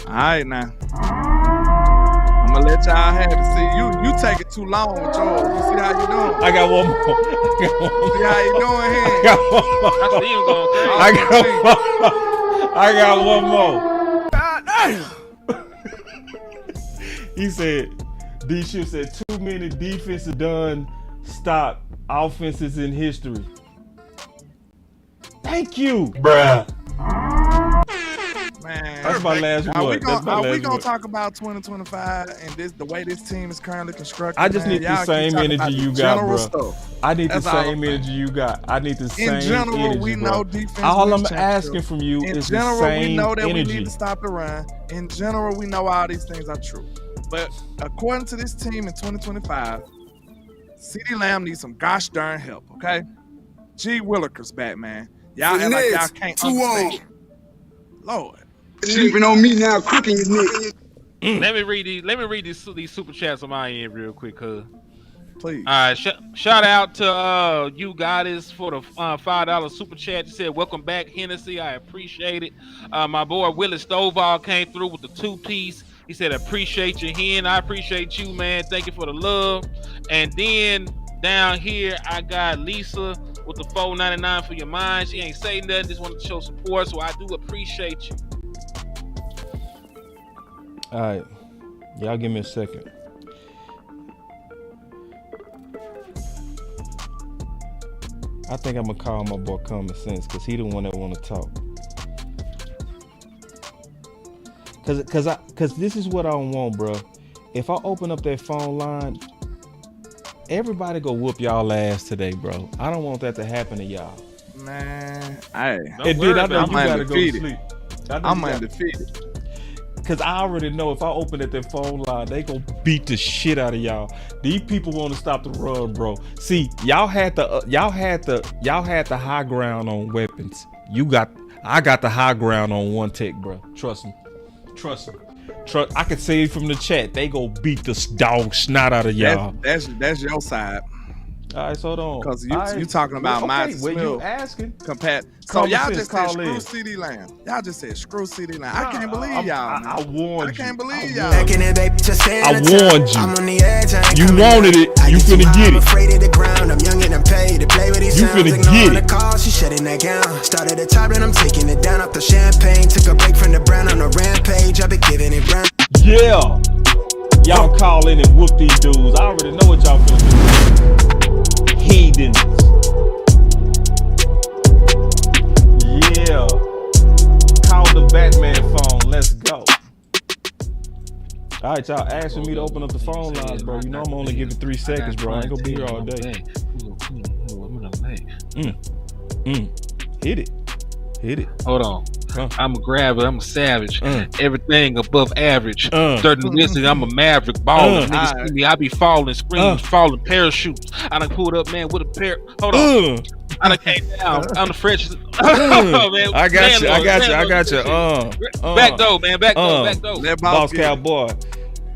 right, now. I'm gonna let y'all have it. See, you take it too long with yours. You see how you doing? I got one more. See how you doing here? I got one more. He said, D-Shift said, too many defenses done stop offenses in history. Thank you, bruh. Man, that's my last word. Are we gonna talk about 2025 and the way this team is currently constructed? I just need the same energy you got, bro. I need the same energy you got. I need the same energy. In general, we know defense. All I'm asking from you is the same energy. We know that we need to stop the run. In general, we know all these things are true. But according to this team in 2025, CeeDee Lamb needs some gosh darn help. Okay, G Willikers back, man. Y'all act like y'all can't understand. Lord. Sleeping on me now, cooking his nigga. Let me read these super chats on my end real quick, cuz. Please. All right, shout out to you guys for the $5 super chat. You said welcome back, Hennessy. I appreciate it. My boy Willie Stovall came through with the 2-piece. He said appreciate you, Hen. I appreciate you, man. Thank you for the love. And then down here I got Lisa with the $4.99 for your mind. She ain't say nothing, just wanted to show support, so I do appreciate you. All right, y'all give me a second. I think I'm gonna call my boy Common Sense because he the one that want to talk. Cause this is what I don't want, bro. If I open up that phone line, everybody go whoop y'all ass today, bro. I don't want that to happen to y'all. Man, hey, dude, I know you gotta go to sleep. I'm undefeated. Cause I already know if I open at that phone line, they gonna beat the shit out of y'all. These people want to stop the run, bro. See, y'all had the high ground on weapons. I got the high ground on One Tech, bro. Trust me. I can say from the chat, they go beat the dog snot out of y'all. That's your side. All right, so hold on. Because you talking about Miles Smith. You asking? So y'all just said screw CeeDee Lamb. Y'all just said screw CeeDee Lamb. I can't believe y'all. I warned you. I can't believe y'all. I warned you. You wanted it. You finna get it. You finna get it. She shutting that gown. Started at top and I'm taking it down up the champagne. Took a break from the brown on a rampage. I've been giving it brown. Yeah. Y'all call in and whoop these dudes. I already know what y'all finna do. Heathens. Yeah. Call the Batman phone. Let's go. All right, y'all asking me to open up the phone lines, bro. You know I'm only giving 3 seconds, bro. I ain't gonna be here all day. Hit it. Hold on. I'm a grabber. I'm a savage. Everything above average. 30 minutes, I'm a maverick. Balling. Niggas see me. I be falling, screaming, falling, parachutes. I done pulled up, man, with a pair. Hold on. I done came down. I'm the freshest. Man, I got you. Back door, man. Back door. Boss Cowboy.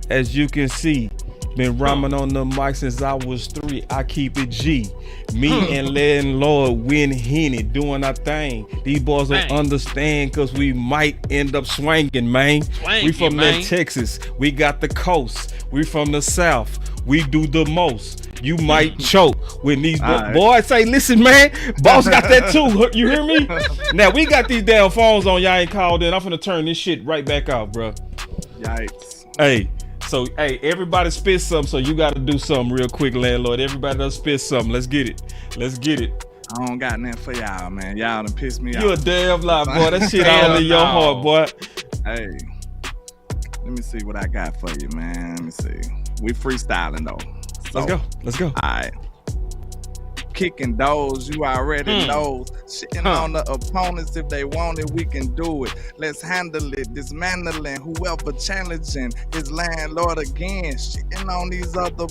As you can see, been rhyming on the mic since I was 3. I keep it G. Me and Landlord win Henny doing our thing. These boys don't understand because we might end up swinging, man. We from that Texas. We got the coast. We from the South. We do the most. You might choke when these boys say, listen, man, boss got that too. You hear me? Now, we got these damn phones on. Y'all ain't called in. I'm finna turn this shit right back off, bro. Yikes. Hey. So, hey, everybody spit something, so you got to do something real quick, Landlord. Everybody does spit something. Let's get it. I don't got nothing for y'all, man. Y'all done pissed me off. You a damn lie, boy. That shit all in your heart, boy. Hey, let me see what I got for you, man. Let me see. We freestyling, though. So, Let's go. All right. Kicking those, you already know. Shitting on the opponents, if they want it, we can do it. Let's handle it, dismantling whoever challenging his landlord again. Shitting on these other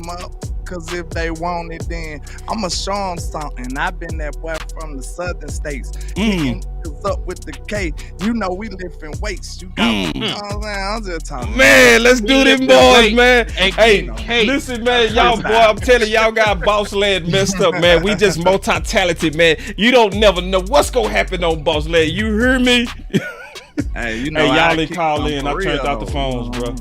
cause if they want it, then I'ma show them something. I've been that boy from the southern states. Kicking up with the K. You know we lifting weights. You got you know what I'm saying? I'm just talking. Man, let's do them boys, man. Hey, listen, man, y'all boy, I'm telling y'all got Boss Land messed up, man. We just multi-talented, man. You don't never know what's gonna happen on Boss Land. You hear me? Hey, you know, y'all didn't call in. I turned out the phones, bro.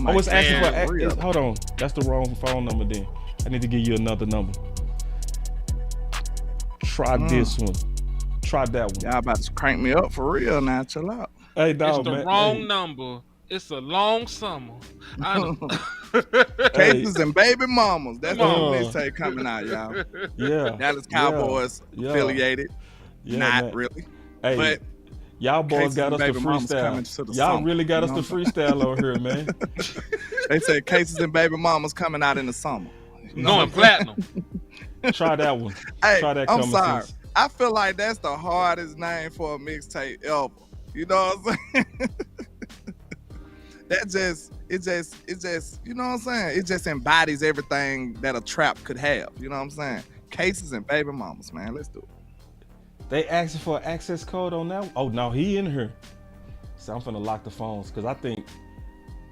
I was asking for. Hold on, that's the wrong phone number. Then I need to give you another number. Try this one. Try that one. Y'all about to crank me up for real now. Chill out. Hey, dog, it's the wrong number. It's a long summer. Cases and baby mamas. That's the mixtape coming out, y'all. Yeah. Dallas Cowboys affiliated. Yeah, not man. really. Hey, but y'all boys got us to freestyle. Y'all really got us to freestyle over here, man. They said Cases and baby mamas coming out in the summer. Going platinum. Try that one. Hey, try that. I'm sorry. I feel like that's the hardest name for a mixtape ever. You know what I'm saying? It just, you know what I'm saying? It just embodies everything that a trap could have. You know what I'm saying? Cases and baby mamas, man. Let's do it. They asking for an access code on that one? Oh, no, he in here. So I'm finna lock the phones because I think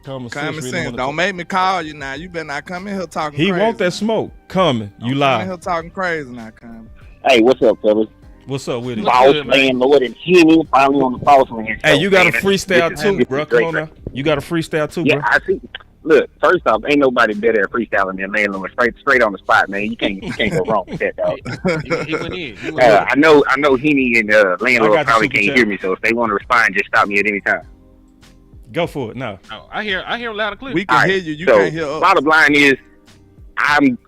Common Sense really don't make me call you now. You better not come in here talking crazy. He want that smoke. Coming. You lie. Come in here talking crazy now, Common. Hey, what's up, fellas? What's up with it? Boss, Landlord, and Henny, finally on the Boss Land. Hey, you got a freestyle too, bro. Come on now. You got a freestyle too, bro. Yeah, I see. Look, first off, ain't nobody better at freestyling than Landlord. Straight on the spot, man. You can't go wrong with that, dog. He went in. I know Henny and Landlord probably can't hear me, so if they want to respond, just stop me at any time. Go for it now. Oh, I hear loud and clear. We can hear you. You can't hear us. Bottom line is, I'm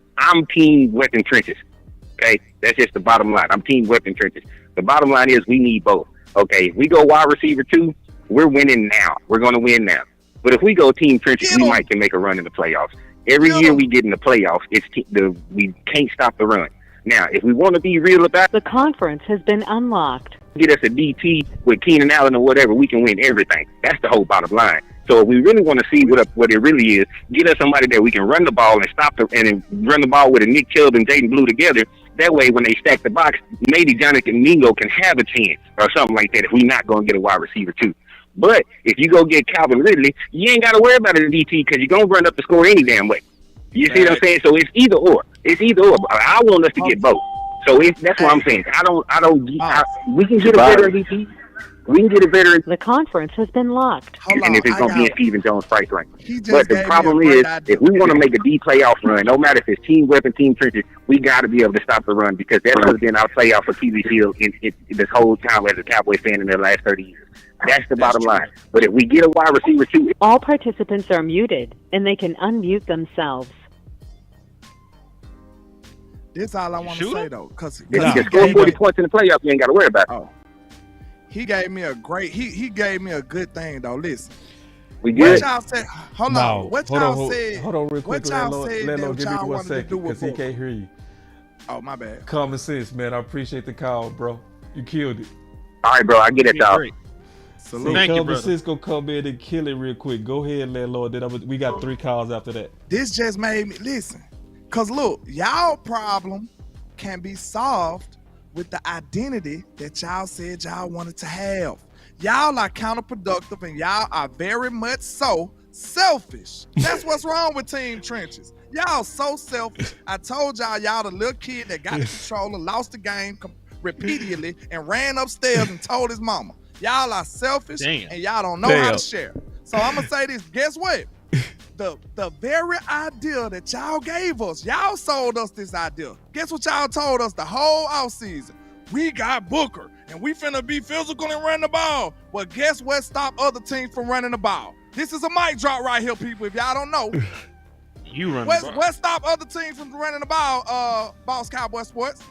team weapon trenches. Okay, that's just the bottom line. I'm team weapon trenches. The bottom line is we need both. Okay, if we go wide receiver 2, we're winning now. We're going to win now. But if we go team trenches, we might can make a run in the playoffs. Every year we get in the playoffs, we can't stop the run. Now, if we want to be real about it, the conference has been unlocked. Get us a DT with Keenan Allen or whatever, we can win everything. That's the whole bottom line. So if we really want to see what it really is, get us somebody that we can run the ball and run the ball with a Nick Chubb and Jaden Blue together. That way, when they stack the box, maybe Jonathan Mingo can have a chance or something like that if we're not going to get a wide receiver too. But if you go get Calvin Ridley, you ain't got to worry about it in DT because you're going to run up the score any damn way. You see what I'm saying? So it's either or. I want us to get both. So that's what I'm saying. We can get a better DT. We can get a better. The conference has been locked. And if it's going to be a Stephen Jones price range. But the problem is, if we want to make a D playoff run, no matter if it's team weapon, team trenches, we got to be able to stop the run because that's what's been our playoff for TV Field in this whole time as a Cowboy fan in the last 30 years. That's the bottom line. But if we get a wide receiver too. All participants are muted and they can unmute themselves. This all I want to say though, because if you score 40 points in the playoffs, you ain't got to worry about it. He gave me a great. He gave me a good thing though. Listen, We good? What y'all said? Hold on. What y'all said? Hold on real quick. What y'all said Landlord, that give me y'all 1 wanted to second do with because he Booker? can't hear you. Oh, my bad. Common sense, man. I appreciate the call, bro. You killed it. All right, bro. I get it, y'all. Salute. Thank you, Common brother. sense gonna come in and kill it real quick. Go ahead, Landlord. Then we got 3 calls after that. This just made me listen. Cause look, y'all problem can be solved with the identity that y'all said y'all wanted to have. Y'all are counterproductive and y'all are very much so selfish. That's what's wrong with Team Trenches. Y'all so selfish. I told y'all the little kid that got the controller, lost the game repeatedly, and ran upstairs and told his mama. Y'all are selfish and y'all don't know how to share. So I'm gonna say this. Guess what? The very idea that y'all gave us, y'all sold us this idea. Guess what y'all told us the whole offseason? We got Booker, and we finna be physical and run the ball. Well, guess what stopped other teams from running the ball? This is a mic drop right here, people, if y'all don't know. You run the ball. What stopped other teams from running the ball, Boss Cowboy Sports?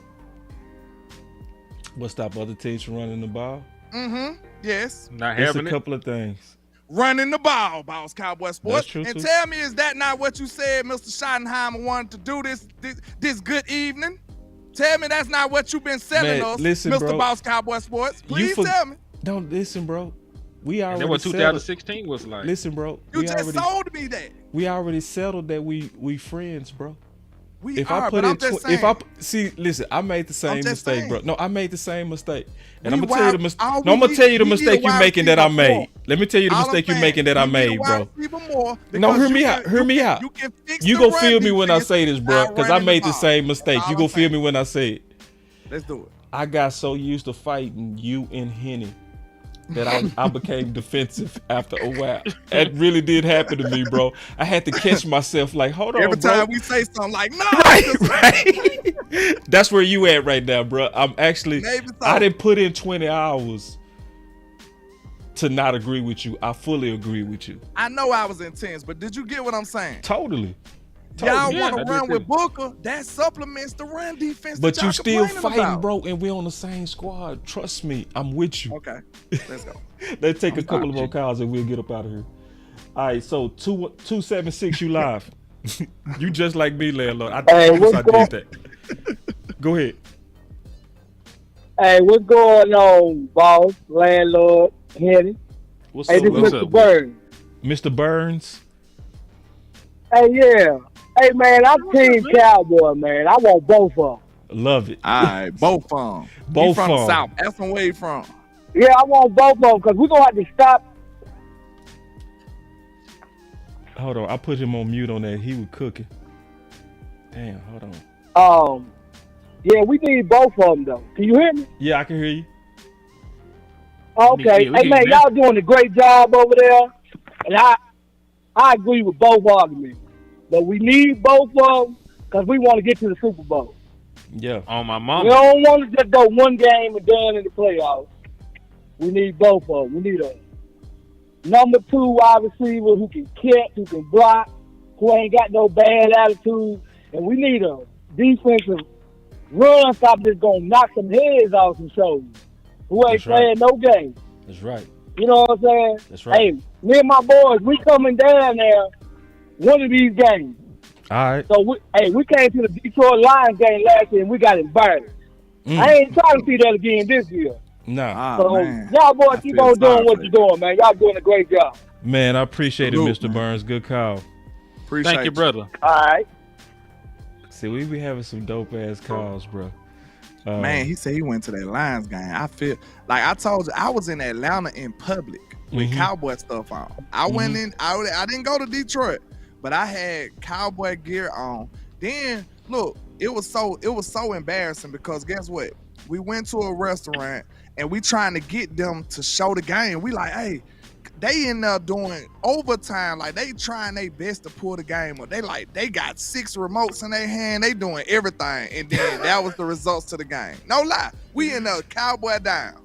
What stopped other teams from running the ball? Mm-hmm. Yes. Not It's having a couple of things. Running the ball, Boss Cowboy Sports. That's true, and too. tell me, is that not what you said Mr. Schottenheimer wanted to do this good evening? Tell me that's not what you've been selling Man, us, listen, Mr. bro. Boss Cowboy Sports. Please tell me. Don't listen, bro. We already That's what settled. 2016 was like. Listen, bro. You just sold me that. We already settled that we friends, bro. We are, but I'm just saying. Listen, I made the same mistake, saying. bro. No, I made the same mistake, and We I'm gonna tell you the wide- mistake. all No, I'm we gonna tell you the need- we need mistake a you're wide making that I receiver made. more. Let me tell you the All I'm mistake you're saying, making that I we need a made, wide bro. receiver more No, because hear me you out. can- Hear me out. You can fix You the gonna run feel me when I defense say this, bro? by Because I running made the ball. same mistake. That's You all gonna I'm feel me saying. when I say it. Let's do it. I got so used to fighting you and Henny that I became defensive after a while. That really did happen to me, bro. I had to catch myself like, hold on, Every bro. time we say something like, no. Right. That's where you at right now, bro. I'm actually, Maybe so. I didn't put in 20 hours to not agree with you. I fully agree with you. I know I was intense, but did you get what I'm saying? Totally. Y'all Yeah, want I to did run too. with Booker, that supplements the run defense. But that you y'all still complaining fighting, about. bro, and we on the same squad. Trust me, I'm with you. Okay, let's go. Let's take a couple of more calls and we'll get up out of here. All right, so 276, you live. You just like me, Landlord. I promise I did that. Go ahead. Hey, what's going on, boss, landlord, Henny? What's Hey, up? this What's Mr. up? Burns. Mr. Burns. Hey, yeah. Hey, man, I'm Team Cowboy, man. I want both of them. Love it. All right, both of them. Both from of the 'em. South. That's where you from. Yeah, I want both of them because we're going to have to stop. Hold on, I put him on mute on that. He was cooking. Damn, hold on. Yeah, we need both of them, though. Can you hear me? Yeah, I can hear you. Okay. Yeah, we Hey, can man, hear y'all doing a great job over there. And I agree with both arguments. But we need both of them because we want to get to the Super Bowl. Yeah. On my We mama. don't want to just go one game and done in the playoffs. We need both of them. We need a number 2 wide receiver who can catch, who can block, who ain't got no bad attitude. And we need a defensive run stop that's going to knock some heads off some shoulders. Who ain't That's right. playing no game. That's right. You know what I'm saying? That's right. Hey, me and my boys, we coming down there one of these games. All right. So, we came to the Detroit Lions game last year and we got embarrassed. I ain't trying to see that again this year. Nah. So, man. y'all boys keep feel on doing sorry what for you're doing, man. Y'all doing a great job. Man, I appreciate Salute, it, Mr. man. Burns. Good call. Appreciate Thank you, brother. All right. See, we be having some dope ass calls, bro. Man, he said he went to that Lions game. I feel like I told you I was in Atlanta in public with Cowboy stuff on. I went in. I didn't go to Detroit, but I had Cowboy gear on. Then look, it was so embarrassing because guess what? We went to a restaurant and we trying to get them to show the game. We like, hey, they end up doing overtime. Like they trying their best to pull the game up. They got 6 remotes in their hand. They doing everything. And then that was the results to the game. No lie. We end up Cowboy down.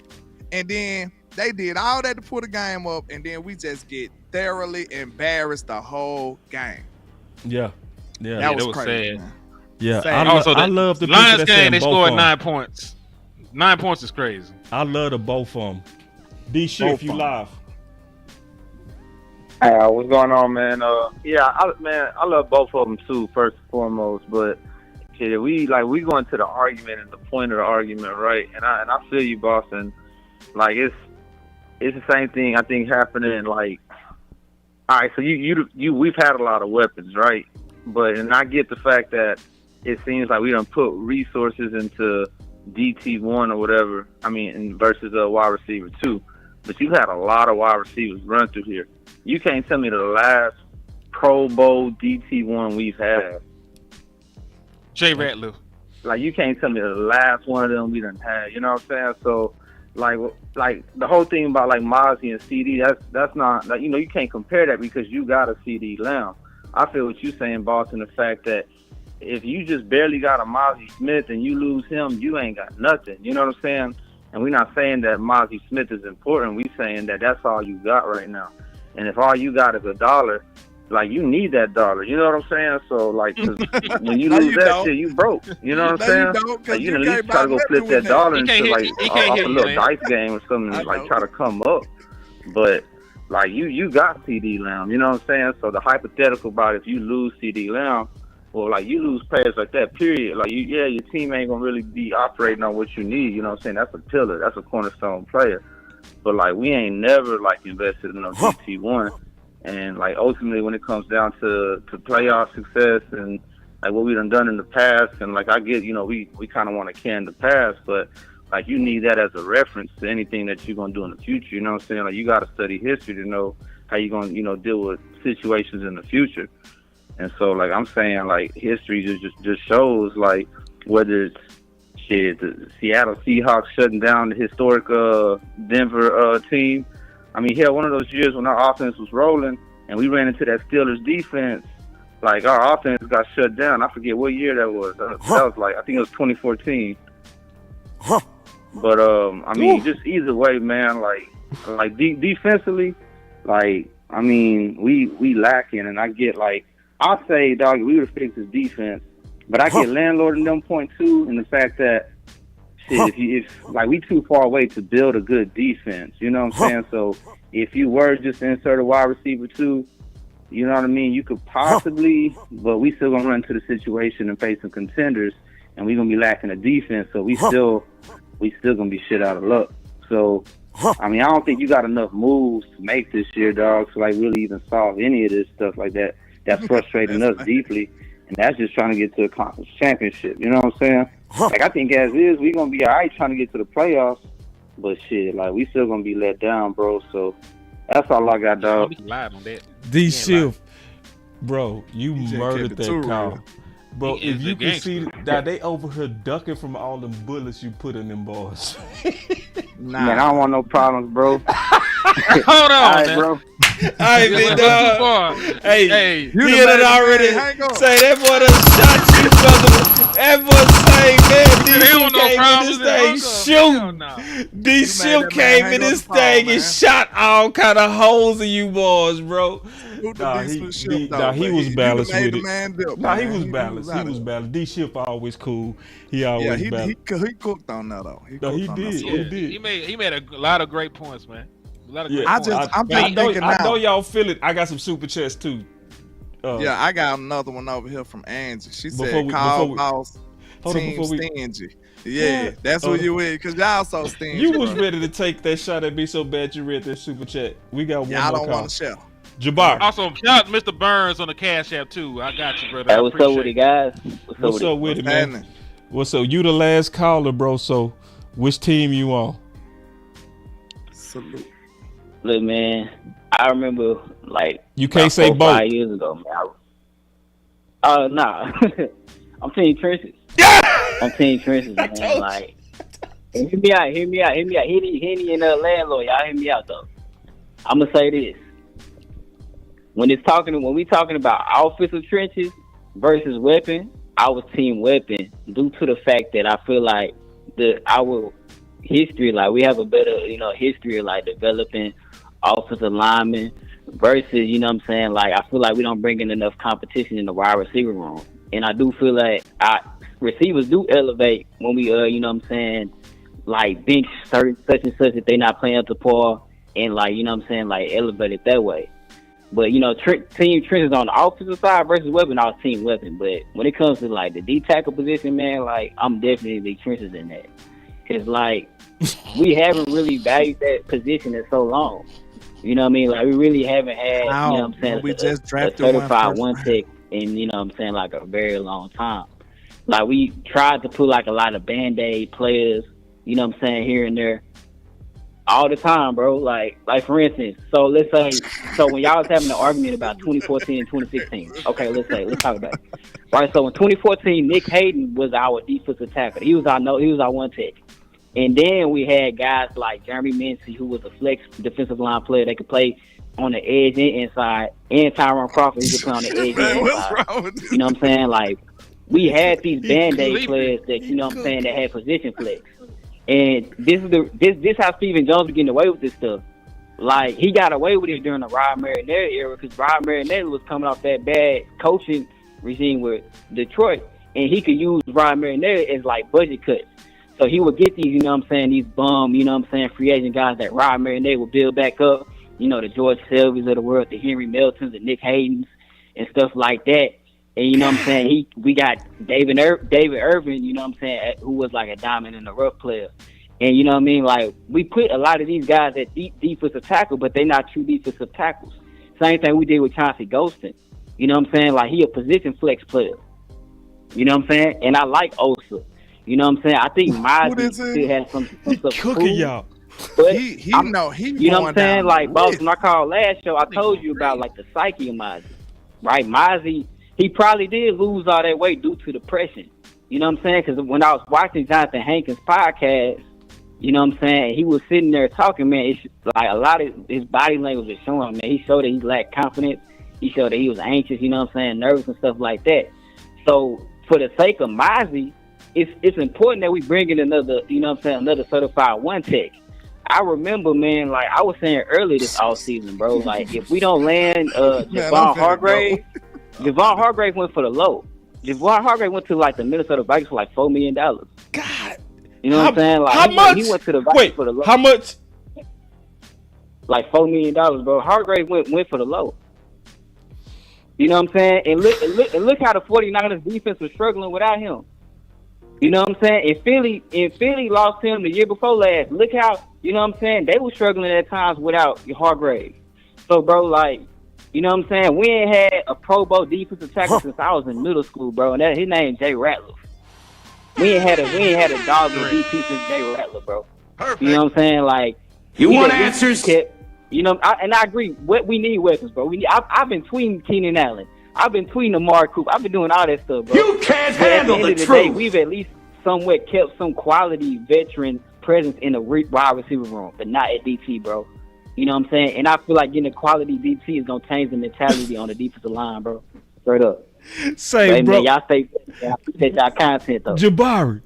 And then they did all that to pull the game up. And then we just get thoroughly embarrassed the whole game. Yeah. Yeah. That was was crazy, sad. man. Yeah. Sad. I love the Lions people that game. They both scored of 'em. 9 points. 9 points is crazy. I love the both of them. D Both Shift, you of 'em. live. Hey, what's going on, man? I love both of them too, first and foremost. But shit, we go into the argument and the point of the argument, right? And I feel you, boss. And like it's the same thing I think happening. Like, all right, so we've had a lot of weapons, right? And I get the fact that it seems like we don't put resources into DT1 or whatever. I mean, versus a wide receiver 2. But you've had a lot of wide receivers run through here. You can't tell me the last Pro Bowl DT1 we've had. Jay Ratliff. Like, you can't tell me the last one of them we done had. You know what I'm saying? So, like the whole thing about like Mozzie and CD, that's not, like, you know, you can't compare that because you got a CD Lamb. I feel what you're saying, boss, in the fact that if you just barely got a Mozzie Smith and you lose him, you ain't got nothing. You know what I'm saying? And we're not saying that Mozzie Smith is important. We're saying that that's all you got right now. And if all you got is $1, like, you need that dollar. You know what I'm saying? So, like, 'cause when you lose that shit, you broke. You know what I'm saying? Like, you at least try to go flip that dollar into, like, off a little dice game or something, like, try to come up. But, like, you got CD Lamb. You know what I'm saying? So, the hypothetical about if you lose CD Lamb, well, like, you lose players like that, period. Like, your team ain't going to really be operating on what you need. You know what I'm saying? That's a pillar. That's a cornerstone player. But, like, we ain't never, like, invested in no DT1. And, like, ultimately, when it comes down to playoff success and, like, what we done in the past, and, like, I get, you know, we kind of want to can the past, but, like, you need that as a reference to anything that you're going to do in the future. You know what I'm saying? Like, you got to study history to know how you're going to, you know, deal with situations in the future. And so, like, I'm saying, like, history just shows, like, whether it's the Seattle Seahawks shutting down the historic Denver team. I mean, hell, one of those years when our offense was rolling and we ran into that Steelers defense, like, our offense got shut down. I forget what year that was. That was like, I think it was 2014. But, I mean, just either way, man, like defensively, like, I mean, we lacking. And I get, like, I'll say, dog, we would have fixed his defense. But I get Landlord in them point too, and the fact that, shit, if like, we too far away to build a good defense, you know what I'm saying? So if you were just to insert a wide receiver too, you know what I mean? You could possibly, but we still gonna run into the situation and face some contenders, and we gonna be lacking a defense. So we still gonna be shit out of luck. So I mean, I don't think you got enough moves to make this year, dog, to like really even solve any of this stuff like that. That's frustrating us deeply. And that's just trying to get to a conference championship. You know what I'm saying? Like, I think as is, we going to be all right trying to get to the playoffs. But, shit, like, we still going to be let down, bro. So, that's all I got, dog. D Shift, bro, you murdered that call. Bro, if you can see that they over here ducking from all them bullets you put in them boys. Nah. Man, I don't want no problems, bro. Hold on, all right, bro. All right, big dog. Hey, you done already say that boy done shot you, brother. That boy say, man, D Shift came in this thing shoot. D Shift came in this thing and shot all kind of holes in you boys, bro. Nah, he was balanced with it. Nah, he was balanced. He was balanced. D Shift always cool. He always balanced. He cooked on that though. He did. He made a lot of great points, man. I know y'all feel it. I got some super chats too. I got another one over here from Angie. She said, "Call boss team stingy." Yeah, that's what you with, because y'all so stingy. You was ready to take that shot at me so bad you read that super chat. We got one more call. I don't want to share. Jabbar. Also, shout out to Mr. Burns on the Cash App too. I got you, brother. Hey, what's up with it, guys? What's up with it, man? What's up? You the last caller, bro. So, which team you on? Salute. Look, man, I remember, like, you can't say both. 5 years ago, man. Nah. I'm Team Trenches. I'm Team Trenches, man. Like, hear me out. Henny and Landlord, y'all hear me out, though. I'm gonna say this. When we talking about offensive trenches versus weapon, I was Team Weapon due to the fact that I feel like our history, like, we have a better, history of, like, developing offensive linemen versus, you know what I'm saying, like, I feel like we don't bring in enough competition in the wide receiver room. And I do feel like our receivers do elevate when we, you know what I'm saying, like, bench certain such and such that they not playing up to par and, like, you know what I'm saying, like, elevate it that way. But you know, team trenches on the offensive side versus weapon, I was team weapon. But when it comes to like the D tackle position, man, like I'm definitely trenches in that. Cause like we haven't really valued that position in so long. You know what I mean? Like we really haven't had, you know what I'm saying, we just drafted a certified one tech in, you know what I'm saying, like a very long time. Like we tried to put like a lot of Band-Aid players, you know what I'm saying, here and there. All the time, bro. Like for instance, so let's say, when y'all was having an argument about 2014 and 2016, okay, let's talk about it. Right, so in 2014, Nick Hayden was our defensive tackle. He was our one tech. And then we had guys like Jeremy Mincy, who was a flex defensive line player that could play on the edge and inside, and Tyron Crawford, who could play on the edge and inside. You know what I'm saying? Like, we had these Band-Aid players that, you know what I'm saying, that had position flex. And this how Stephen Jones was getting away with this stuff. Like, he got away with it during the Rod Marinelli era because Rod Marinelli was coming off that bad coaching regime with Detroit, and he could use Rod Marinelli as, like, budget cuts. So he would get these, you know what I'm saying, these bum, you know what I'm saying, free agent guys that Rod Marinelli would build back up, you know, the George Selvies of the world, the Henry Meltons, the Nick Haydens, and stuff like that. And you know what I'm saying? We got David Irvin, you know what I'm saying, who was like a diamond in the rough player. And you know what I mean? Like, we put a lot of these guys at defensive tackle, but they're not true defensive tackles. Same thing we did with Chauncey Golston. You know what I'm saying? Like, he a position flex player. You know what I'm saying? And I like Osa. You know what I'm saying? I think Mozzie still has some stuff cooking y'all. But he you know what I'm saying? Like, boss, when I called last show, I told you about like the psyche of Mozzie. Right? Mozzie, he probably did lose all that weight due to depression. You know what I'm saying? Because when I was watching Jonathan Hankins' podcast, you know what I'm saying, he was sitting there talking, man, it's like a lot of his body language was showing, man. He showed that he lacked confidence. He showed that he was anxious, you know what I'm saying, nervous and stuff like that. So for the sake of Mozzie, it's important that we bring in another, you know what I'm saying, another certified one tech. I remember, man, like I was saying earlier this offseason, bro, like if we don't land Javon Hargrave, Javon Hargrave went for the low. Javon Hargrave went to like the Minnesota Vikings for like $4 million. God. You know what I'm saying? Like, how much? He went to the Vikings for the low. How much? Like $4 million, bro. Hargrave went for the low. You know what I'm saying? And look how the 49ers defense was struggling without him. You know what I'm saying? And Philly lost him the year before last. Look how, you know what I'm saying, they were struggling at times without Hargrave. So, bro, like, you know what I'm saying? We ain't had a Pro Bowl defensive tackle since I was in middle school, bro. And his name Jay Ratliff. We ain't had a dog in DT since Jay Ratliff, bro. Perfect. You know what I'm saying? Like, you want answers? You know, and I agree. We need weapons, bro. I've been tweeting Keenan Allen. I've been tweeting Amari Cooper. I've been doing all that stuff, bro. You can't handle the truth. Day, we've at least somewhat kept some quality veteran presence in the wide receiver room, but not at DT, bro. You know what I'm saying? And I feel like getting a quality DT is gonna change the mentality on the defensive line, bro. Straight up. Say, bro. Man, y'all stay. I appreciate y'all content, though. Jabari.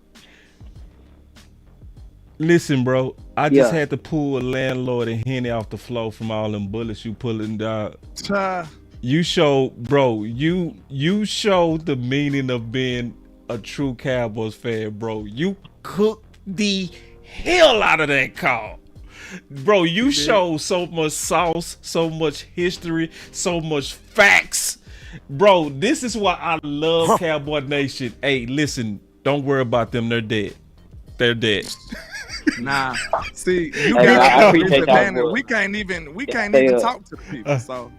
Listen, bro. I just had to pull a Landlord and Henny off the floor from all them bullets you pulling down. You show, bro. You show the meaning of being a true Cowboys fan, bro. You cooked the hell out of that call. Bro, you show so much sauce, so much history, so much facts. Bro, this is why I love Cowboy Nation. Hey, listen, don't worry about them. They're dead. They're dead. Nah. See, you got we can't even talk to people, so.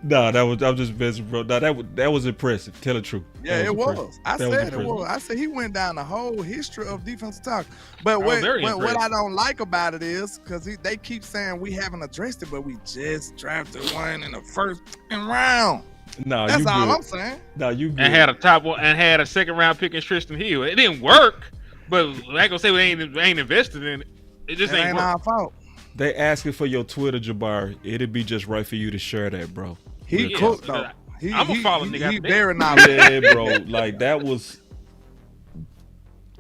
No, I'm just messing, bro. No, that was impressive. Tell the truth. Yeah, it was. I said it was. I said he went down the whole history of defensive tackle. But what I don't like about it is because they keep saying we haven't addressed it, but we just drafted one in the first round. No, that's all good. I'm saying. No, you good. And had a top one and had a second round pick in Tristan Hill. It didn't work, but I ain't gonna say we ain't invested in it. It just ain't our fault. They asking for your Twitter, Jabari. It'd be just right for you to share that, bro. He cooked though. I'm a follow nigga. He very not. Yeah, bro. Like that was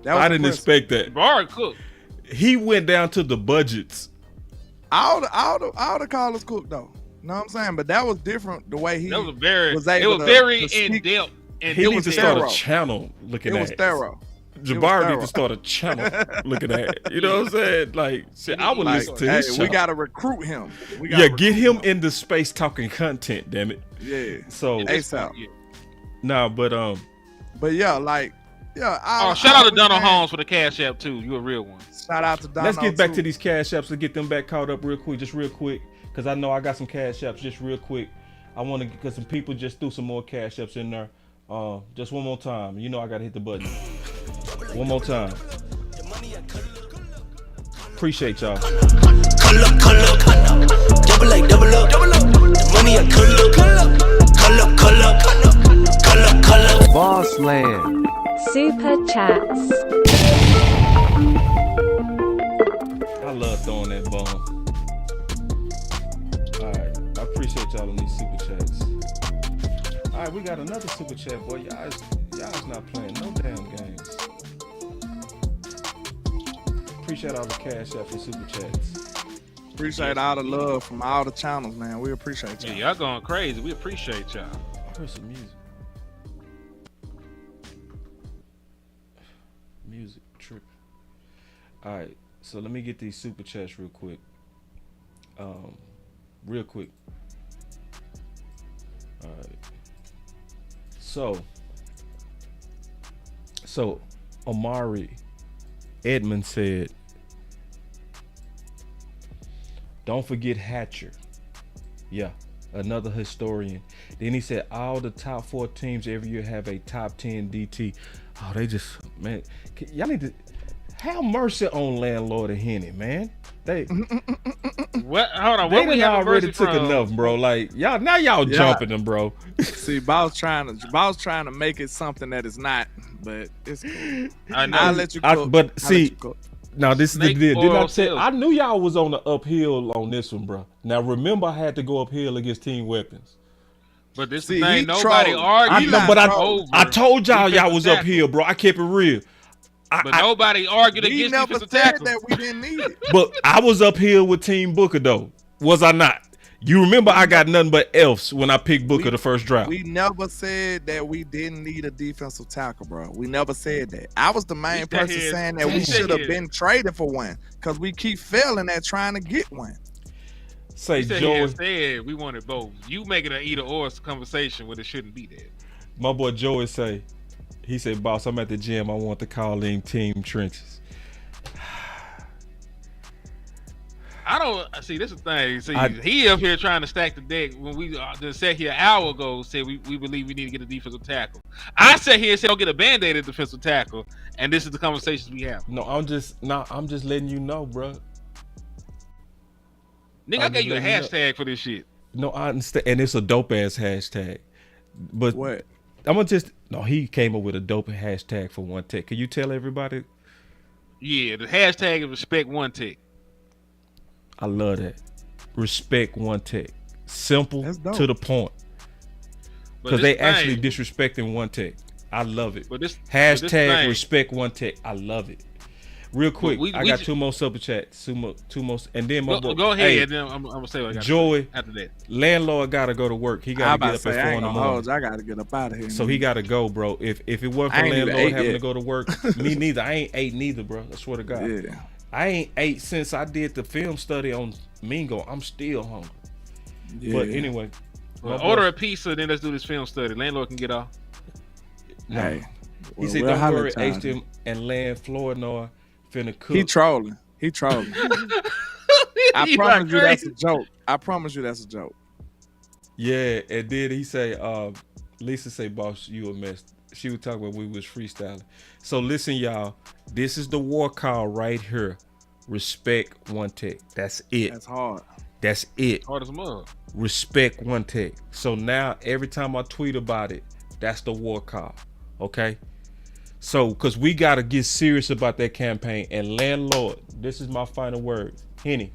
I didn't expect that. Jabari cooked. He went down to the budgets. All the callers cooked though. You know what I'm saying? But that was different. The way he that was very was able it was very to in depth. And he needs to start a channel looking at it was thorough. Jabari need to start a channel looking at it. You know what I'm saying? Like, shit, I would listen to his channel. We gotta recruit him. Get him into space talking content, damn it. Yeah. So ASAP. Nah, but yeah, like, yeah. Shout out to Donald Holmes for the Cash App too. You a real one. Shout out to Donald. Let's get back to these Cash Apps and get them back caught up real quick, because I know I got some Cash Apps just real quick. I want to, because some people just threw some more Cash Apps in there. Just one more time. You know I gotta hit the button. One more time. Appreciate y'all. Double up. The money I color. Boss Land. Super chats. I love throwing that bomb. All right, I appreciate y'all on these super chats. All right, we got another super chat, boy. Y'all's not playing no damn games. Appreciate all the Cash App and super chats. Appreciate all the love from all the channels, man. We appreciate y'all. Yeah, y'all going crazy. We appreciate y'all. I heard some music. Music tripping. All right, so let me get these super chats real quick. Real quick. All right. So Amari Edmond said, don't forget Hatcher. Yeah, another historian. Then he said all the top 4 teams every year have a top 10 DT. Oh, they just, man, y'all need to have mercy on Landlord and Henny, man. They what? Hold on, they done already took enough, bro. Like y'all jumping them, bro. See, Boss trying to make it something that is not, but it's cool. I'll let you go. But see, now this is the deal. Did I say oil. I knew y'all was on the uphill on this one, bro. Now remember, I had to go uphill against Team Weapons. But this thing, nobody argued. I told y'all was uphill, bro. I kept it real. But nobody argued against defensive tackle. That we didn't need it. But I was uphill with Team Booker, though. Was I not? You remember I got nothing but F's when I picked Booker the first draft. We never said that we didn't need a defensive tackle, bro. We never said that. I was the main person saying that we should have been traded for one because we keep failing at trying to get one. Say, Joey said we wanted both. You making an either or conversation when it shouldn't be there. My boy Joey say, he said, boss, I'm at the gym. I want to call in Team Trenches. I don't see. This is the thing. See, he up here trying to stack the deck when we just sat here an hour ago said we believe we need to get a defensive tackle. I sat here and said don't get a band-aid at defensive tackle, and this is the conversations we have. No, I'm just letting you know, bro. Nigga, I gave you a hashtag for this shit. No, I understand, and it's a dope ass hashtag. But what? He came up with a dope hashtag for One Tech. Can you tell everybody? Yeah, the hashtag is respect One Tech. I love that. Respect One Tech. Simple to the point. Because they actually disrespecting One Tech. I love it. But this hashtag respect One Tech. I love it. Real quick, I got 2 more super chats. Two more, and then my boy. Go ahead. Hey, and then I'm gonna say what I got. Joey, after that, Landlord gotta go to work. He gotta get up at 4 in the morning. I gotta get up out of here. So he gotta go, bro. If it wasn't for Landlord having to go to work, me neither. I ain't ate neither, bro. I swear to God. Yeah. I ain't ate since I did the film study on Mingo. I'm still hungry. Yeah. But anyway, order a pizza, then let's do this film study. Landlord can get off. Hey, he said, "Don't worry, HM and Land Flournoy finna cook." He trolling. I promise you that's a joke. That's a joke. Yeah, and then he say, Lisa say, boss, you a mess. She was talking about we was freestyling. So listen, y'all, this is the war call right here. Respect One Tech. That's it. That's hard. That's it. Hard as a mug. Respect One Tech. So now every time I tweet about it, that's the war call. Okay? So, because we got to get serious about that campaign. And Landlord, this is my final word. Henny,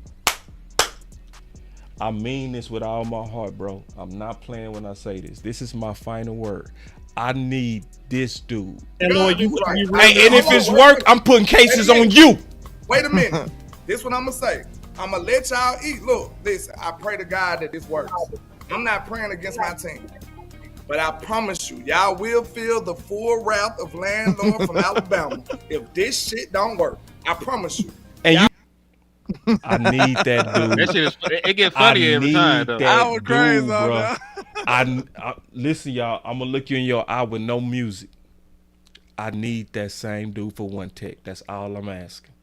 I mean this with all my heart, bro. I'm not playing when I say this. This is my final word. I need this dude. And if it's work, I'm putting cases on you. Wait a minute. This what I'm going to say. I'm going to let y'all eat. Look, listen, I pray to God that this works. I'm not praying against my team. But I promise you, y'all will feel the full wrath of Landlord from Alabama if this shit don't work. I promise you. And I need that dude. That shit it get funny every time though. I was crazy on bro. that. I listen, y'all. I'm gonna look you in your eye with no music. I need that same dude for one tech. That's all I'm asking.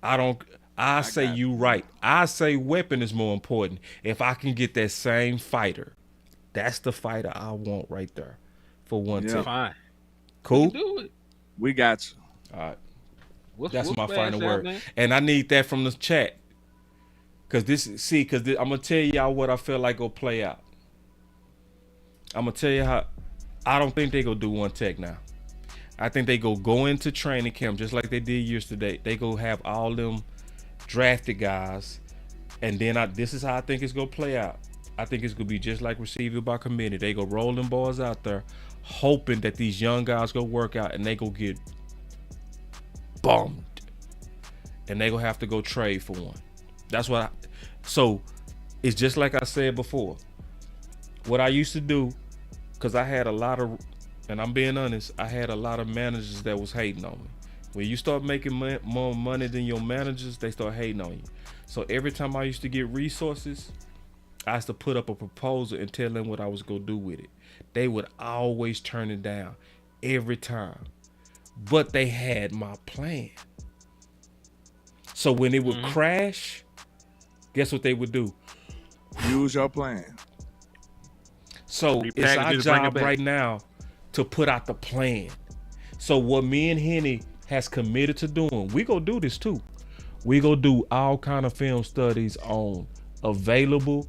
I say you right. I say weapon is more important. If I can get that same fighter, that's the fighter I want right there for one tech. Fine. Cool. Do it. We got you. All right. We'll That's my final out, word. man. And I need that from the chat. Cause I'm gonna tell y'all what I feel like will play out. I'm gonna tell you how I don't think they go do one tech now. I think they go into training camp just like they did yesterday. They go have all them drafted guys, and then this is how I think it's gonna play out. I think it's gonna be just like receiver by committee. They go roll them boys out there, hoping that these young guys go work out and they go get bummed, and they gonna have to go trade for one. That's what. So it's just like I said before. What I used to do, because I had a lot of, and I'm being honest, I had a lot of managers that was hating on me. When you start making more money than your managers, they start hating on you. So every time I used to get resources, I used to put up a proposal and tell them what I was gonna do with it. They would always turn it down every time. But they had my plan. So when it would crash, guess what they would do? Use your plan. So it's our job right now to put out the plan. So what me and Henny has committed to doing, we gonna do this too. We gonna do all kind of film studies on available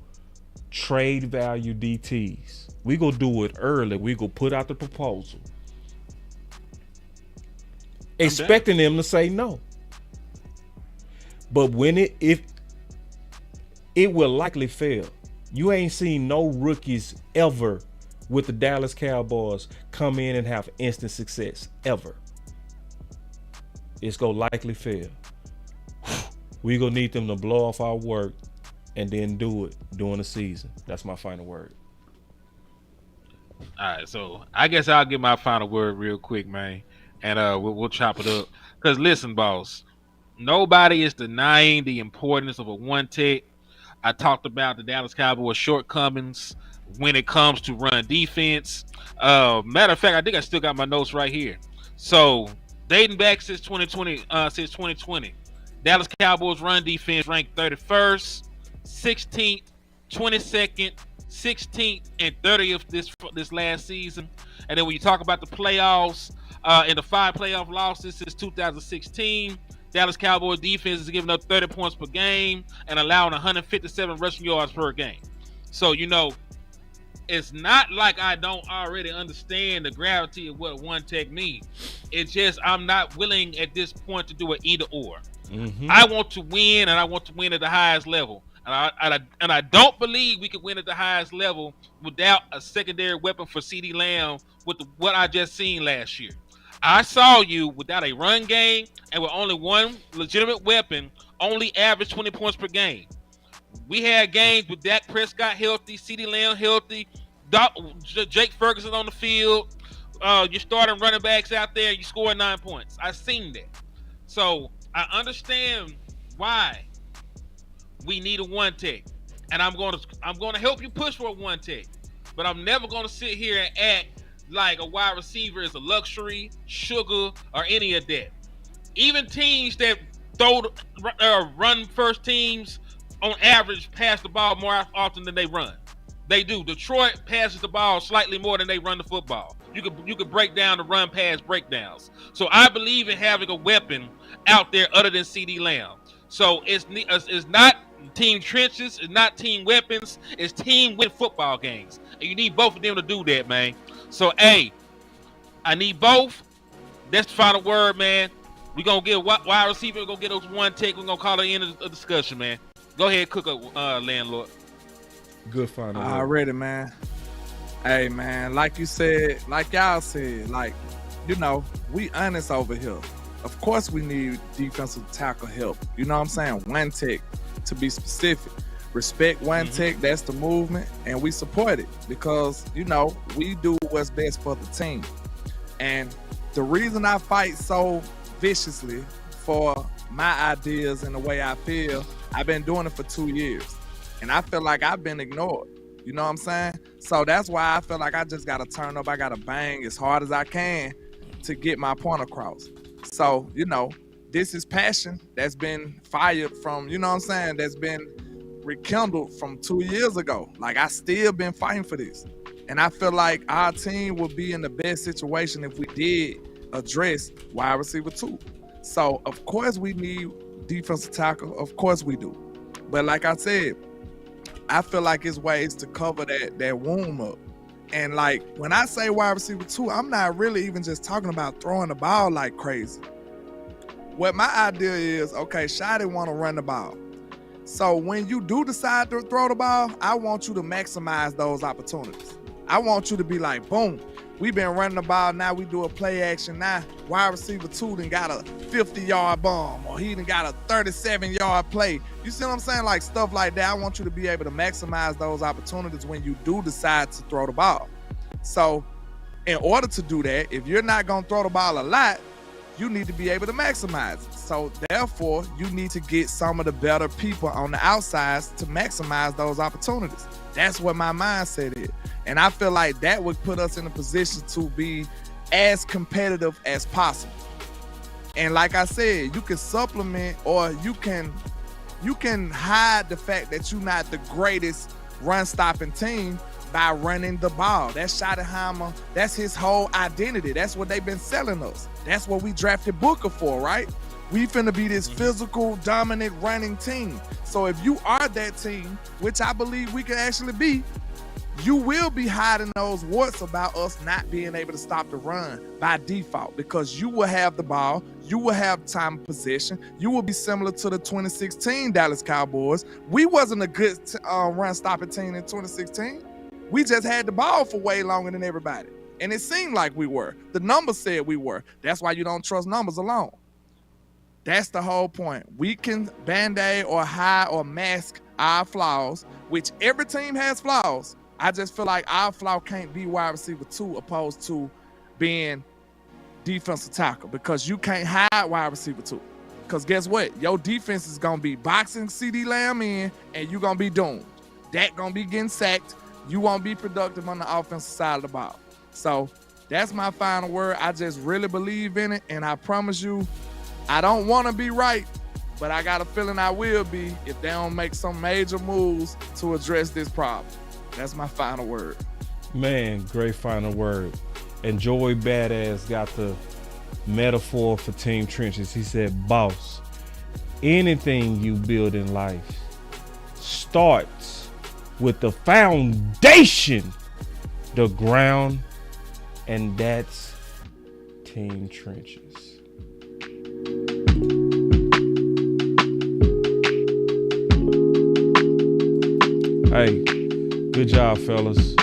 trade value DTs. We gonna do it early. We gonna put out the proposal, expecting them to say no. But when it will likely fail. You ain't seen no rookies ever with the Dallas Cowboys come in and have instant success ever. It's gonna likely fail. We gonna need them to blow off our work and then do it during the season. That's my final word. All right, so I guess I'll give my final word real quick, man, and we'll chop it up. Cause listen, boss, nobody is denying the importance of a one tech. I talked about the Dallas Cowboys shortcomings when it comes to run defense. Matter of fact, I think I still got my notes right here. So dating back since 2020, Dallas Cowboys run defense ranked 31st, 16th, 22nd, 16th, and 30th this last season. And then when you talk about the playoffs, in the 5 playoff losses since 2016, Dallas Cowboys defense is giving up 30 points per game and allowing 157 rushing yards per game. So, it's not like I don't already understand the gravity of what one tech means. It's just I'm not willing at this point to do an either or. I want to win, and I want to win at the highest level. And I don't believe we can win at the highest level without a secondary weapon for CeeDee Lamb with what I just seen last year. I saw you without a run game and with only one legitimate weapon, only average 20 points per game. We had games with Dak Prescott healthy, CeeDee Lamb healthy, Jake Ferguson on the field. You're starting running backs out there, you scoring 9 points. I've seen that. So I understand why we need a one tech. And I'm gonna help you push for a one tech. But I'm never gonna sit here and act like a wide receiver is a luxury, sugar, or any of that. Even teams that run first teams on average pass the ball more often than they run. They do. Detroit passes the ball slightly more than they run the football. You could break down the run pass breakdowns. So I believe in having a weapon out there other than CeeDee Lamb. So it's not team trenches, it's not team weapons, it's team win football games. And you need both of them to do that, man. So, hey, I need both. That's the final word, man. We're going to get a wide receiver. We're going to get those one tech. We're going to call it the end of the discussion, man. Go ahead, cook up, Landlord. Good final word. Already, man. Hey, man, like you said, like y'all said, we honest over here. Of course we need defensive tackle help. You know what I'm saying? One tech, to be specific. respect one tech, that's the movement, and we support it because, you know, we do what's best for the team. And the reason I fight so viciously for my ideas and the way I feel, I've been doing it for 2 years. And I feel like I've been ignored. You know what I'm saying? So that's why I feel like I just got to turn up. I got to bang as hard as I can to get my point across. So, you know, this is passion that's been fired from, you know what I'm saying, that's been rekindled from 2 years ago. Like, I still been fighting for this. And I feel like our team would be in the best situation if we did address wide receiver 2. So, of course, we need defensive tackle. Of course we do. But like I said, I feel like it's ways to cover that wound up. And like, when I say wide receiver 2, I'm not really even just talking about throwing the ball like crazy. What my idea is, okay, Shotty want to run the ball. So when you do decide to throw the ball, I want you to maximize those opportunities. I want you to be like, boom, we've been running the ball, now we do a play action. Now wide receiver 2 done got a 50-yard bomb, or he done got a 37-yard play. You see what I'm saying? Like, stuff like that. I want you to be able to maximize those opportunities when you do decide to throw the ball. So in order to do that, if you're not going to throw the ball a lot, you need to be able to maximize it. So therefore, you need to get some of the better people on the outsides to maximize those opportunities. That's what my mindset is. And I feel like that would put us in a position to be as competitive as possible. And like I said, you can supplement, or you can hide the fact that you're not the greatest run-stopping team by running the ball. That's Schottenheimer. That's his whole identity. That's what they've been selling us. That's what we drafted Booker for, right? We finna be this physical, dominant running team. So if you are that team, which I believe we can actually be, you will be hiding those warts about us not being able to stop the run by default, because you will have the ball, you will have time of possession, you will be similar to the 2016 Dallas Cowboys. We wasn't a good run-stopping team in 2016. We just had the ball for way longer than everybody. And it seemed like we were. The numbers said we were. That's why you don't trust numbers alone. That's the whole point. We can band-aid or hide or mask our flaws, which every team has flaws. I just feel like our flaw can't be wide receiver 2 opposed to being defensive tackle, because you can't hide wide receiver 2. Because guess what? Your defense is going to be boxing CeeDee Lamb in, and you're going to be doomed. Dak going to be getting sacked. You won't be productive on the offensive side of the ball. So that's my final word. I just really believe in it, and I promise you, I don't want to be right, but I got a feeling I will be if they don't make some major moves to address this problem. That's my final word. Man, great final word. And Joey Badass got the metaphor for Team Trenches. He said, boss, anything you build in life starts with the foundation, the ground, and that's Team Trenches. Hey, good job, fellas.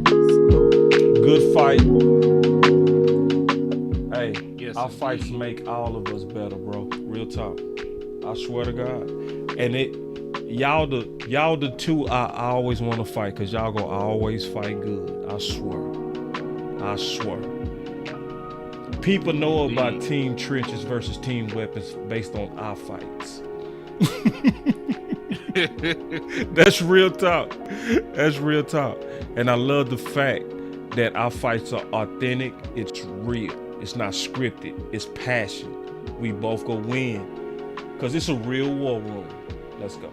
Good fight. Hey, yes, our fights make all of us better, bro. Real talk. I swear to God. And y'all the two I always want to fight, because y'all gonna always fight good. I swear. People know about Team Trenches versus Team Weapons based on our fights. That's real talk. And I love the fact that our fights are authentic. It's real. It's not scripted. It's passion. We both go win, because it's a real war room. Let's go.